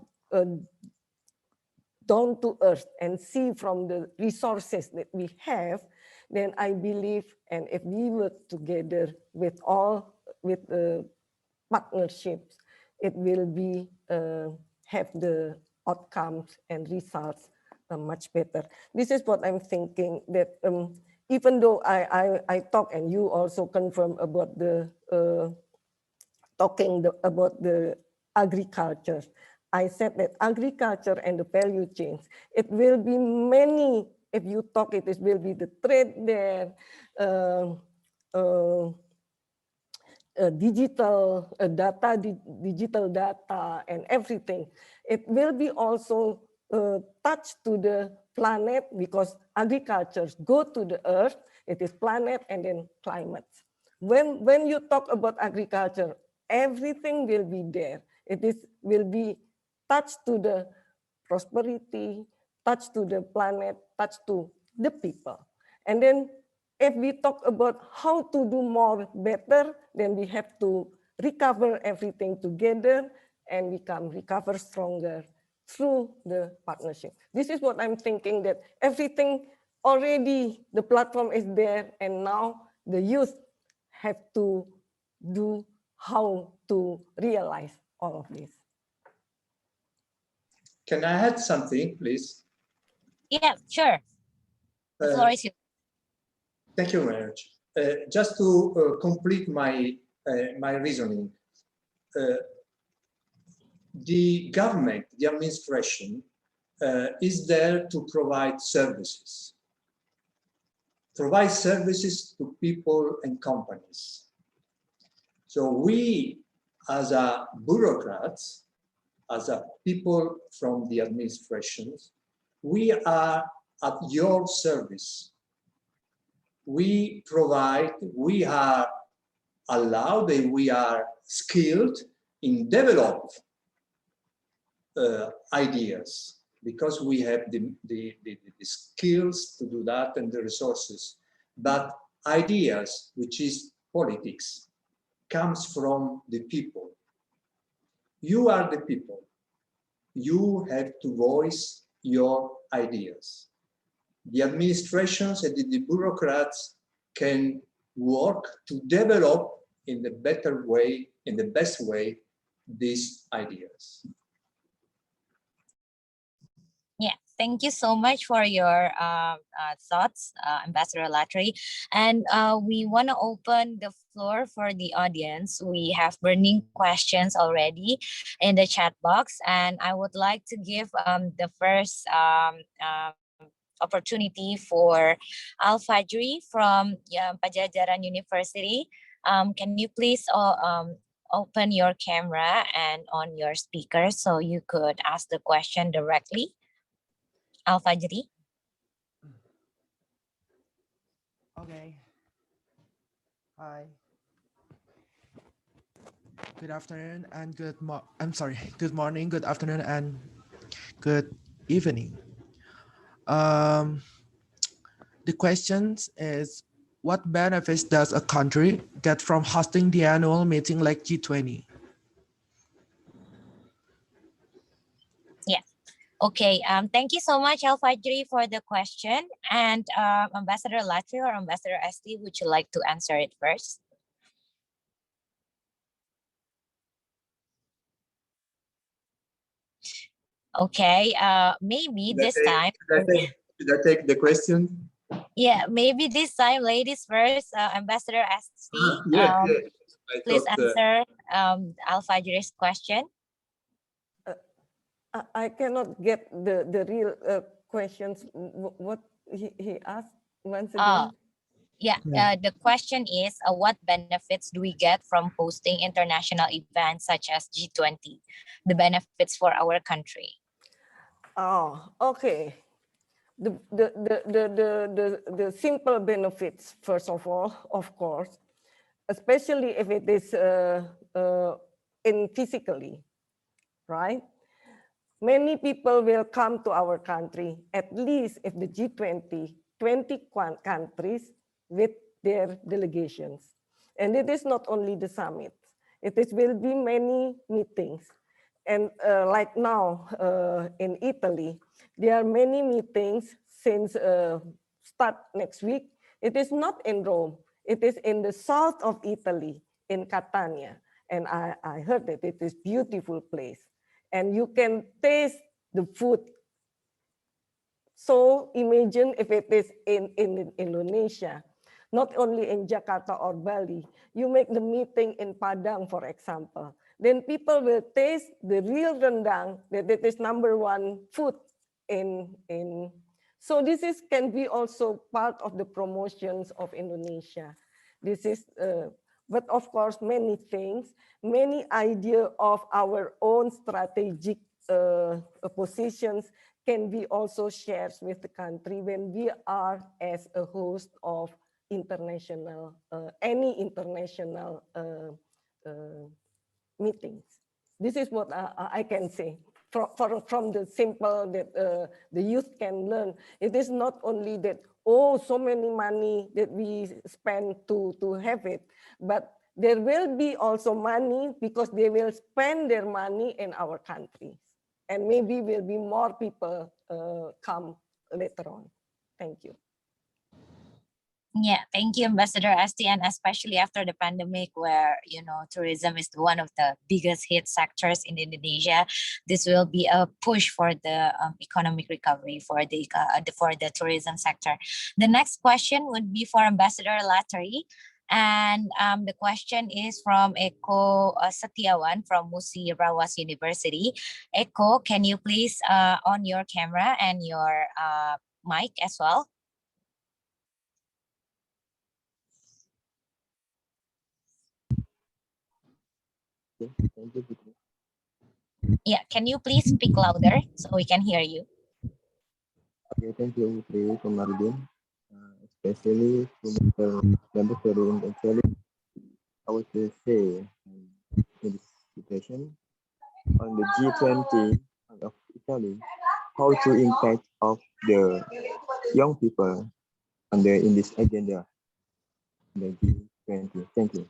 down to earth and see from the resources that we have, then I believe, and if we work together with partnerships, it will be have the outcomes and results much better. This is what I'm thinking, that even though I talk and you also confirm about the about the agriculture, I said that agriculture and the value chains, it will be many. If you talk, it will be the trade there, digital data, and everything. It will be also touched to the planet, because agriculture go to the earth. It is planet and then climate. When you talk about agriculture, everything will be there. Will be touched to the prosperity, touched to the planet, touched to the people. And then if we talk about how to do more better, then we have to recover everything together and recover stronger through the partnership. This is what I'm thinking, that everything already, the platform is there, and now the youth have to do how to realize all of this. Can I add something, please? Yeah, sure. The floor is yours. Thank you very much. Just to complete my reasoning, the government, the administration, is there to provide services to people and companies. So we, as a bureaucrats, as a people from the administrations, we are at your service. We provide, we are allowed, and we are skilled in develop ideas, because we have the skills to do that and the resources. But ideas, which is politics, comes from the people. You are the people. You have to voice your ideas. The administrations and the bureaucrats can work to develop in the better way, in the best way, these ideas. Yeah, thank you so much for your thoughts, Ambassador Latteri. And we want to open the floor for the audience. We have burning questions already in the chat box, and I would like to give the first opportunity for Al-Fajri from Pajajaran University. Can you please open your camera and on your speaker so you could ask the question directly? Al-Fajri. Okay. Hi. Good afternoon and good morning, good afternoon and good evening. The question is, what benefits does a country get from hosting the annual meeting like G20? Yeah. Okay. Thank you so much, Al-Fajri, for the question. And Ambassador Latteri or Ambassador Esti, would you like to answer it first? Okay. Maybe this time. Should I take the question? Yeah, maybe this time, ladies first. Ambassador Esti, please answer Al-Fajri's question. I cannot get the real questions. What he asked once again. Yeah, the question is, what benefits do we get from hosting international events such as G20? The benefits for our country. Oh, okay. The simple benefits, first of all, of course, especially if it is in physically, right? Many people will come to our country, at least if the G20, 20 countries with their delegations. And it is not only the summit, will be many meetings. And like now in Italy, there are many meetings since start next week. It is not in Rome, it is in the south of Italy, in Catania. And I heard that it is a beautiful place. And you can taste the food. So imagine if it is in Indonesia, not only in Jakarta or Bali, you make the meeting in Padang, for example. Then people will taste the real rendang, that it is #1 food in. So this can be also part of the promotions of Indonesia. This is, but of course, many things, many ideas of our own strategic positions can be also shared with the country when we are as a host of international, any international meetings. This is what I can say from the simple that the youth can learn. It is not only that, oh, so many money that we spend to have it, but there will be also money because they will spend their money in our countries. And maybe will be more people come later on. Thank you. Yeah, thank you, Ambassador Esti, and especially after the pandemic, where tourism is one of the biggest hit sectors in Indonesia. This will be a push for the economic recovery for the tourism sector. The next question would be for Ambassador Latteri, and the question is from Eko Setiawan from Musi Rawas University. Eko, can you please on your camera and your mic as well? Yeah, can you please speak louder so we can hear you? Okay, thank you, Prio, Komarudin. Especially to Mr. Ambassador in Italy, I would say in this situation on the G20 of Italy, how to impact of the young people in this agenda, the G20. Thank you.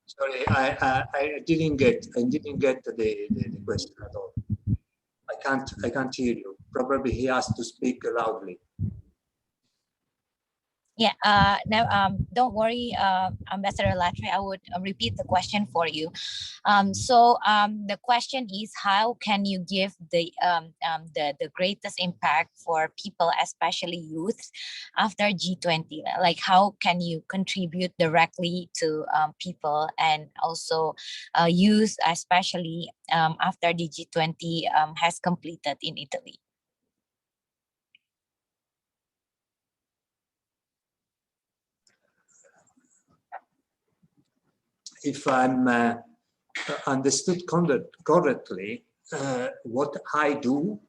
Sorry, I didn't get the question at all. I can't hear you. Probably he has to speak loudly. Yeah, now don't worry, Ambassador Latteri, I would repeat the question for you. So the question is, how can you give the greatest impact for people, especially youth, after G20? Like, how can you contribute directly to people and also youth, especially after the G20 has completed in Italy? If I'm understood correctly, what I do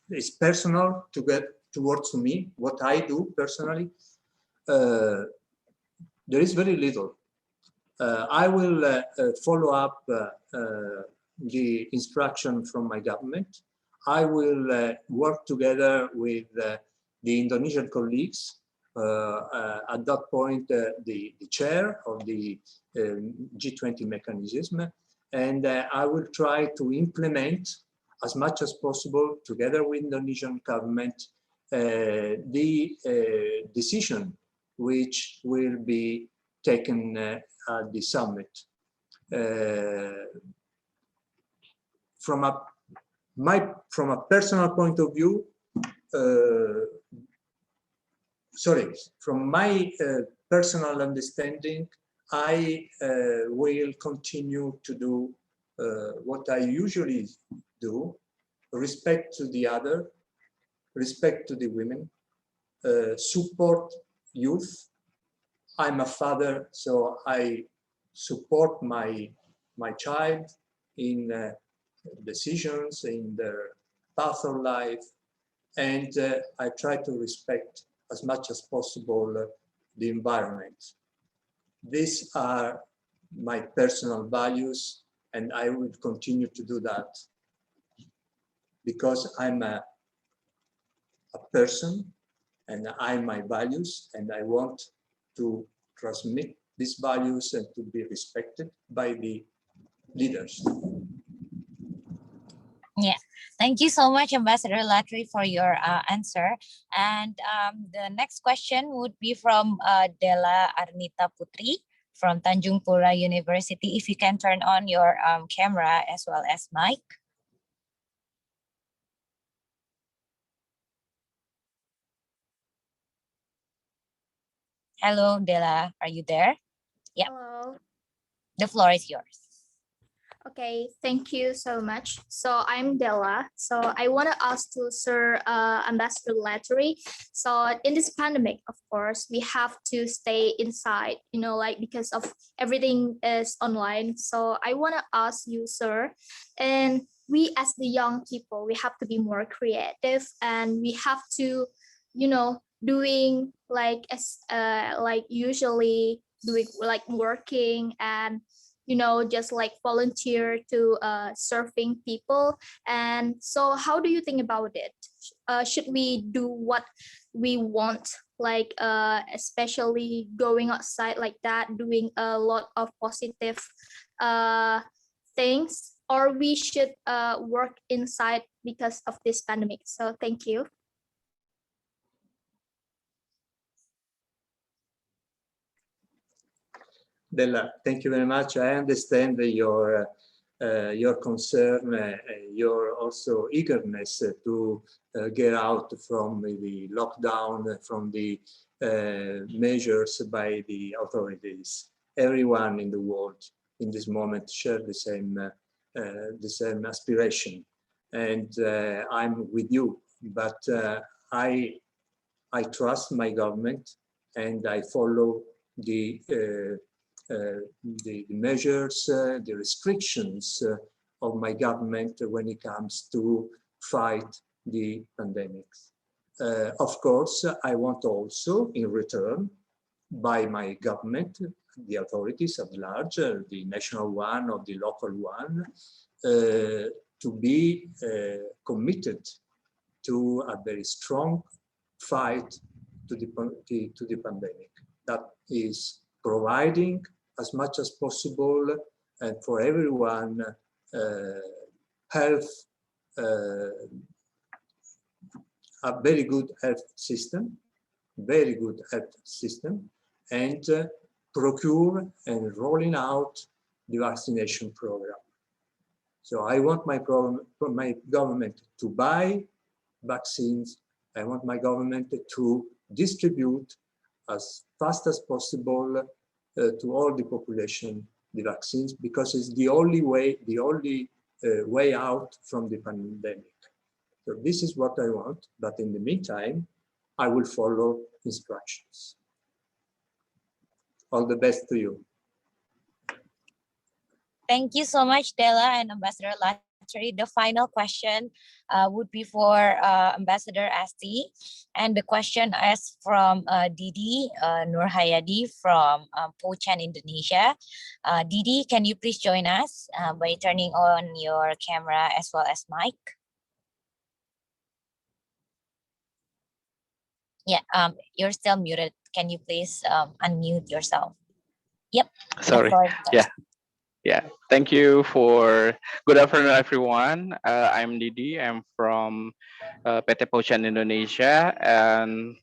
is personal towards me. What I do personally, there is very little. I will follow up the instruction from my government. I will work together with the Indonesian colleagues. At that point, the chair of the G20 mechanism, and I will try to implement as much as possible, together with Indonesian government, the decision which will be taken at the summit. From a personal point of view, from my personal understanding, I will continue to do what I usually do: respect to the other, respect to the women, support youth. I'm a father, so I support my child in decisions, in their path of life, and I try to respect as much as possible the environment. These are my personal values, and I will continue to do that because I'm a person, and I'm my values, and I want to transmit these values and to be respected by the leaders. Yeah, thank you so much, Ambassador Latteri, for your answer. And the next question would be from Della Arnita Putri from Tanjung Pura University. If you can turn on your camera as well as mic. Hello, Della, are you there? Yeah. Hello. The floor is yours. Okay, thank you so much. So I'm Della. So I want to ask to Sir Ambassador Latteri. So in this pandemic, of course, we have to stay inside, like because of everything is online. So I want to ask you, sir, and we as the young people, we have to be more creative, and we have to, doing like usually doing like working and just like volunteer to serving people. And so how do you think about it? Should we do what we want, like especially going outside like that, doing a lot of positive things, or we should work inside because of this pandemic? So thank you. Della, thank you very much. I understand your concern, your also eagerness to get out from the lockdown, from the measures by the authorities. Everyone in the world in this moment share the same aspiration, and I'm with you. But I trust my government, and I follow the measures, the restrictions of my government when it comes to fight the pandemics. Of course, I want also, in return, by my government, the authorities at large, the national one or the local one, to be committed to a very strong fight to the pandemic. That is providing as much as possible and for everyone health, a very good health system, and procure and rolling out the vaccination program. So I want my government to buy vaccines. I want my government to distribute as fast as possible to all the population the vaccines, because it's the only way out from the pandemic. So this is what I want, but in the meantime, I will follow instructions. All the best to you. Thank you so much, Della and Ambassador Latteri. The final question would be for Ambassador Esti. And the question is from Didi Nurhayadi from Pochen, Indonesia. Didi, can you please join us by turning on your camera as well as mic? Yeah, you're still muted. Can you please unmute yourself? Yep. Sorry. Yeah. Thank you for good afternoon, everyone. I'm Didi. I'm from PT Pochen, Indonesia, and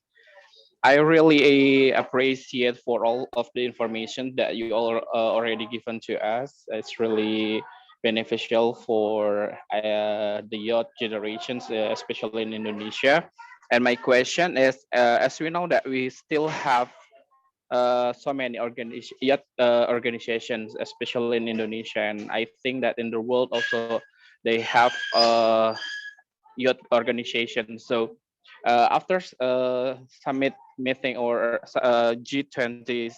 I really appreciate for all of the information that you all already given to us. It's really beneficial for the youth generations, especially in Indonesia. And my question is, as we know that we still have so many organizations, especially in Indonesia, and I think that in the world also they have youth organizations. So after summit meeting or G20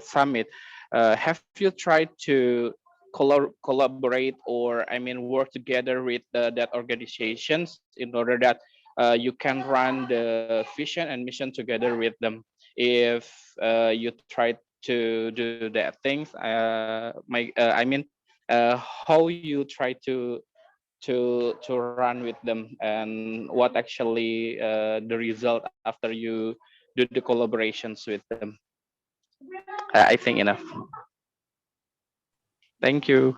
summit, have you tried to collaborate or work together with that organizations in order that you can run the vision and mission together with them? If you try to do that things, how you try to run with them, and what actually the result after you do the collaborations with them? I think enough. Thank you.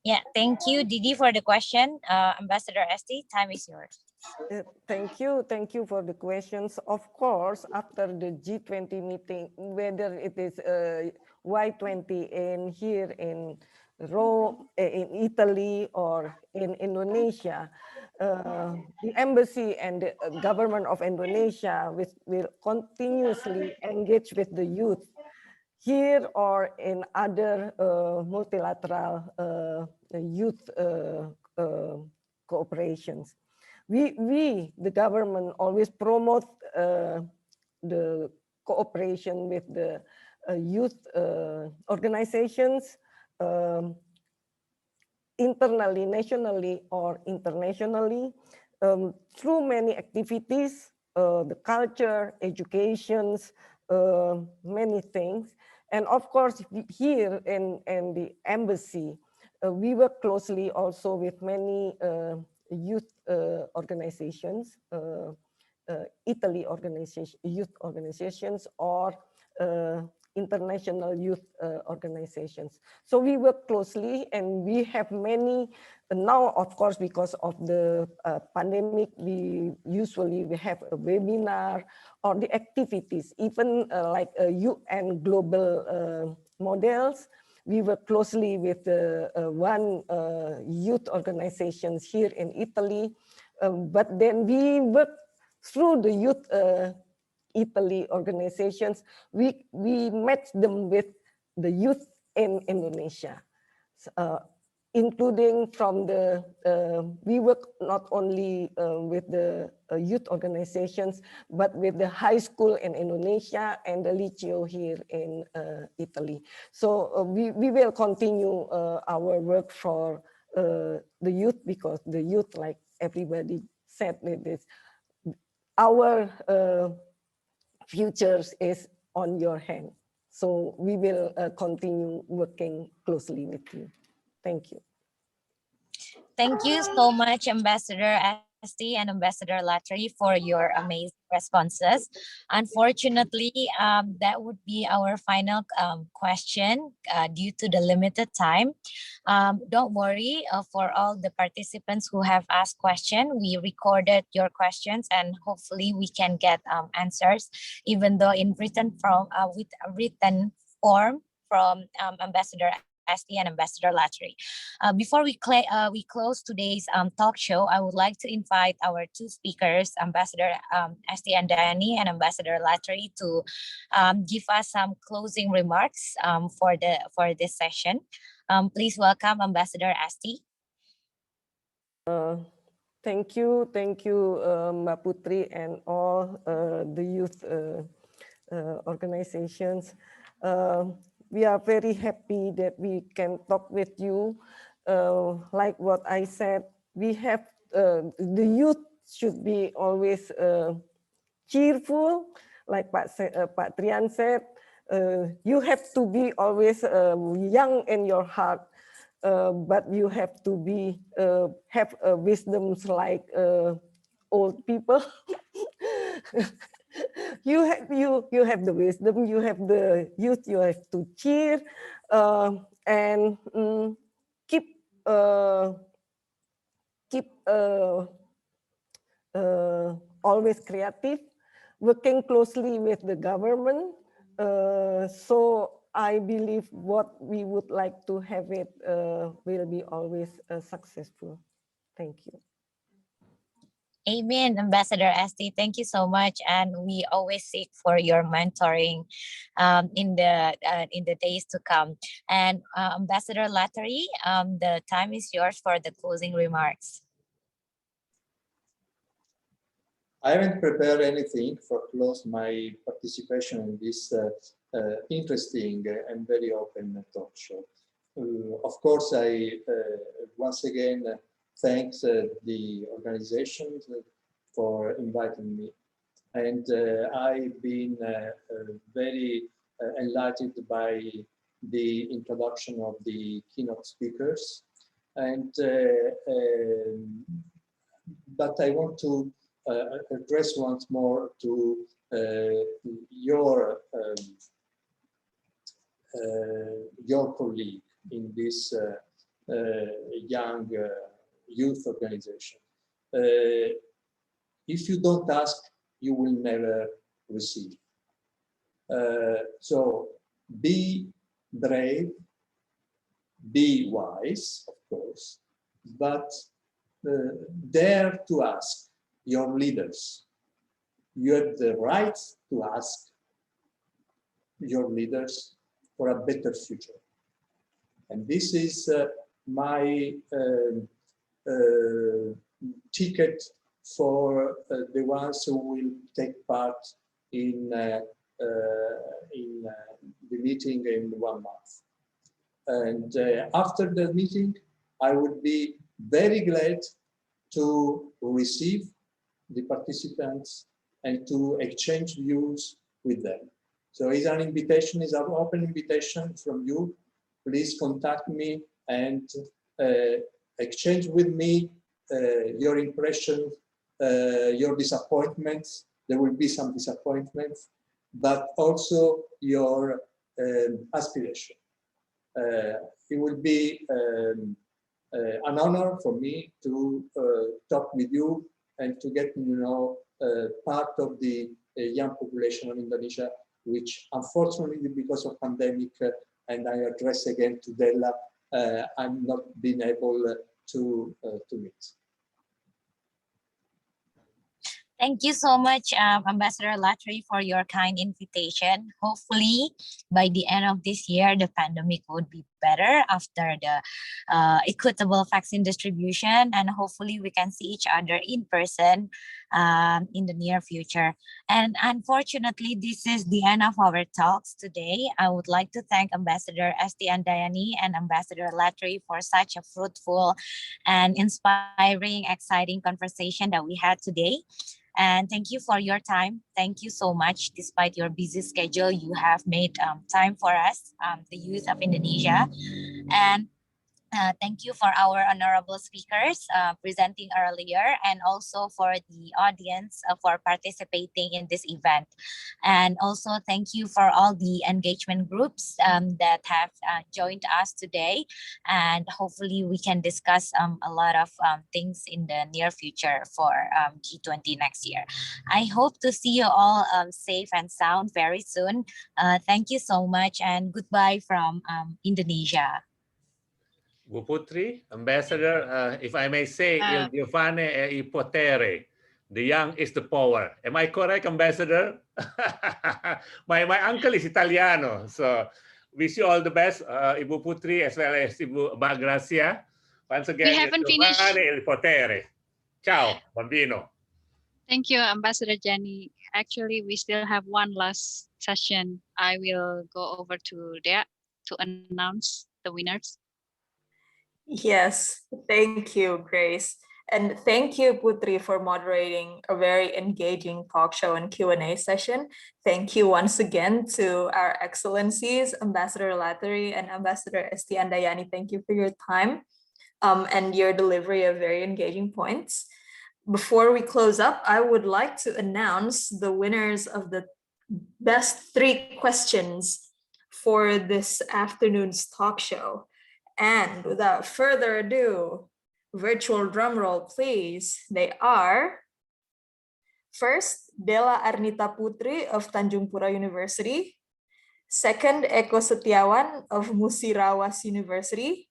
Yeah, thank you, Didi, for the question. Ambassador Esti, time is yours. Thank you for the questions. Of course, after the G20 meeting, whether it is Y20 in here in Rome, in Italy, or in Indonesia, the embassy and the government of Indonesia will continuously engage with the youth here or in other multilateral youth cooperations. We, the government, always promote the cooperation with the youth organizations internally, nationally, or internationally through many activities, the culture, educations, many things. And of course, here in the embassy, we work closely also with many youth organizations, Italy youth organizations, or international youth organizations. So we work closely, and we have many now, of course, because of the pandemic, we have a webinar or the activities, even like UN global models. We work closely with one youth organizations here in Italy, but then we work through the youth Italy organizations. We match them with the youth in Indonesia, including from the, we work not only with the youth organizations, but with the high school in Indonesia and the Liceo here in Italy. So we will continue our work for the youth, because the youth, like everybody said, this our futures is on your hand. So we will continue working closely with you. Thank you. Thank you so much, Ambassador Esti and Ambassador Latteri, for your amazing responses. Unfortunately, that would be our final question due to the limited time. Don't worry, for all the participants who have asked questions, we recorded your questions, and hopefully we can get answers, even though in written form, with a written form from Ambassador Esti and Ambassador Latteri. Before we close today's talk show, I would like to invite our two speakers, Ambassador Esti Andayani and Ambassador Latteri, to give us some closing remarks for this session. Please welcome Ambassador Esti. Thank you, Mbak Putri and all the youth organizations. We are very happy that we can talk with you. Like what I said, we have the youth should be always cheerful. Like Pak Trian said, you have to be always young in your heart, but you have to be have wisdoms like old people. You have the wisdom, you have the youth, you have to cheer and keep always creative, working closely with the government. So I believe what we would like to have it will be always successful. Thank you. Amen, Ambassador Esti. Thank you so much, and we always seek for your mentoring in the days to come. And Ambassador Latteri, the time is yours for the closing remarks. I haven't prepared anything for close my participation in this interesting and very open talk show. Of course, I once again thanks the organizations for inviting me, and I've been very enlightened by the introduction of the keynote speakers, and but I want to address once more to your colleague in this young youth organization. If you don't ask, you will never receive. So be brave, be wise, of course, but dare to ask your leaders. You have the right to ask your leaders for a better future. And this is my ticket for the ones who will take part in the meeting in 1 month. And after the meeting, I would be very glad to receive the participants and to exchange views with them. So it's an invitation, it's an open invitation from you. Please contact me and exchange with me your impressions, your disappointments. There will be some disappointments, but also your aspiration. It will be an honor for me to talk with you and to get to know part of the young population of Indonesia, which unfortunately because of pandemic, and I address again to Della, I'm not been able to meet. Thank you so much, Ambassador Latteri, for your kind invitation. Hopefully, by the end of this year, the pandemic would be better after the equitable vaccine distribution, and hopefully we can see each other in person in the near future. And unfortunately, this is the end of our talks today. I would like to thank Ambassador Esti Andayani and Ambassador Latteri for such a fruitful and inspiring, exciting conversation that we had today. And thank you for your time. Thank you so much. Despite your busy schedule, you have made time for us, the youth of Indonesia. And thank you for our honorable speakers presenting earlier, and also for the audience for participating in this event. And also thank you for all the engagement groups that have joined us today. And hopefully we can discuss a lot of things in the near future for G20 next year. I hope to see you all safe and sound very soon. Thank you so much, and goodbye from Indonesia. Bu Putri, Ambassador, if I may say, il giovane è il potere. The young is the power. Am I correct, Ambassador? my uncle is Italiano, so wish you all the best, Ibu Putri, as well as Ibu Gracia. Once again, we haven't il giovane finished. è il potere. Ciao, bambino. Thank you, Ambassador Djani. Actually, we still have one last session. I will go over to Dea to announce the winners. Yes, thank you, Grace. And thank you, Putri, for moderating a very engaging talk show and Q&A session. Thank you once again to our excellencies, Ambassador Latteri and Ambassador Esti Andayani. Thank you for your time and your delivery of very engaging points. Before we close up, I would like to announce the winners of the best 3 questions for this afternoon's talk show. And without further ado, virtual drum roll, please. They are, first, Della Arnita Putri of Tanjung Pura University. Second, Eko Setiawan of Musirawas University.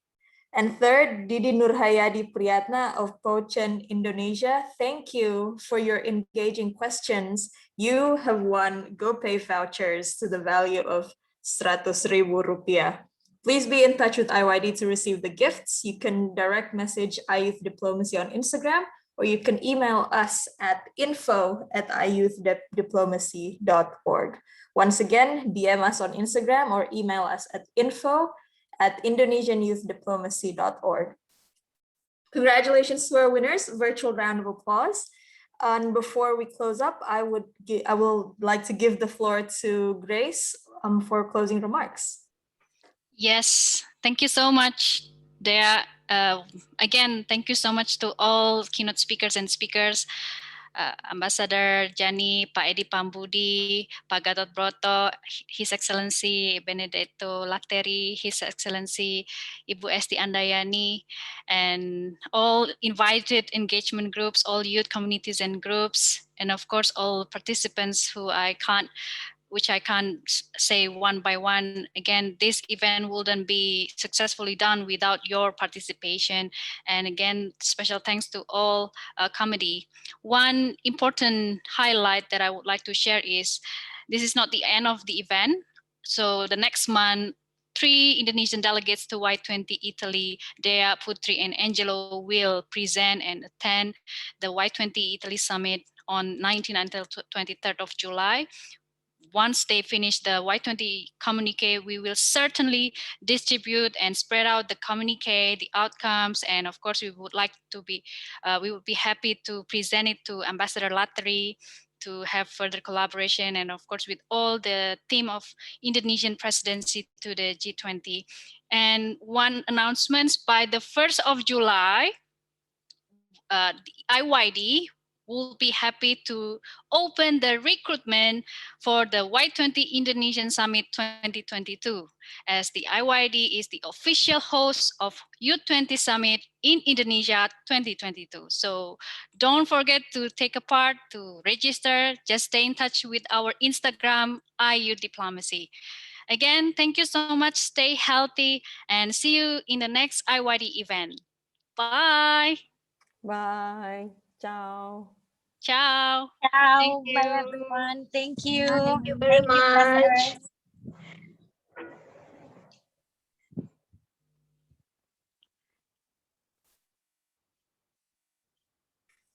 And third, Didi Nurhayadi Priyatna of Pochen, Indonesia. Thank you for your engaging questions. You have won GoPay vouchers to the value of 100,000 rupiah. Please be in touch with IYD to receive the gifts. You can direct message iYouth Diplomacy on Instagram, or you can email us at info@iyouth.diplomacy.org. Once again, DM us on Instagram or email us at info@indonesianyouth.diplomacy.org. Congratulations to our winners. Virtual round of applause. And before we close up, I will like to give the floor to Grace for closing remarks. Yes, thank you so much, Dea. Again, thank you so much to all keynote speakers and speakers, Ambassador Djani, Pak Edi Pambudi, Pak Gatot Broto, His Excellency Benedetto Latteri, His Excellency Ibu Esti Andayani, and all invited engagement groups, all youth communities and groups, and of course all participants which I can't say one by one. Again, this event wouldn't be successfully done without your participation. And again, special thanks to all committee. One important highlight that I would like to share is, this is not the end of the event. So the next month, 3 Indonesian delegates to Y20 Italy, Dea, Putri, and Angelo, will present and attend the Y20 Italy Summit on 19th until 23rd of July. Once they finish the Y20 communique, we will certainly distribute and spread out the communique, the outcomes, and of course we would be happy to present it to Ambassador Latteri to have further collaboration, and of course with all the team of Indonesian presidency to the G20. And one announcement, by the 1st of July, the IYD will be happy to open the recruitment for the Y20 Indonesian Summit 2022, as the IYD is the official host of U20 Summit in Indonesia 2022. So don't forget to take a part, to register. Just stay in touch with our Instagram, IU Diplomacy. Again, thank you so much. Stay healthy and see you in the next IYD event. Bye. Bye. Ciao. Ciao. Ciao. Thank Bye, you. everyone. Thank you. Thank you very Thank you, much. presenters.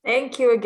Thank you again.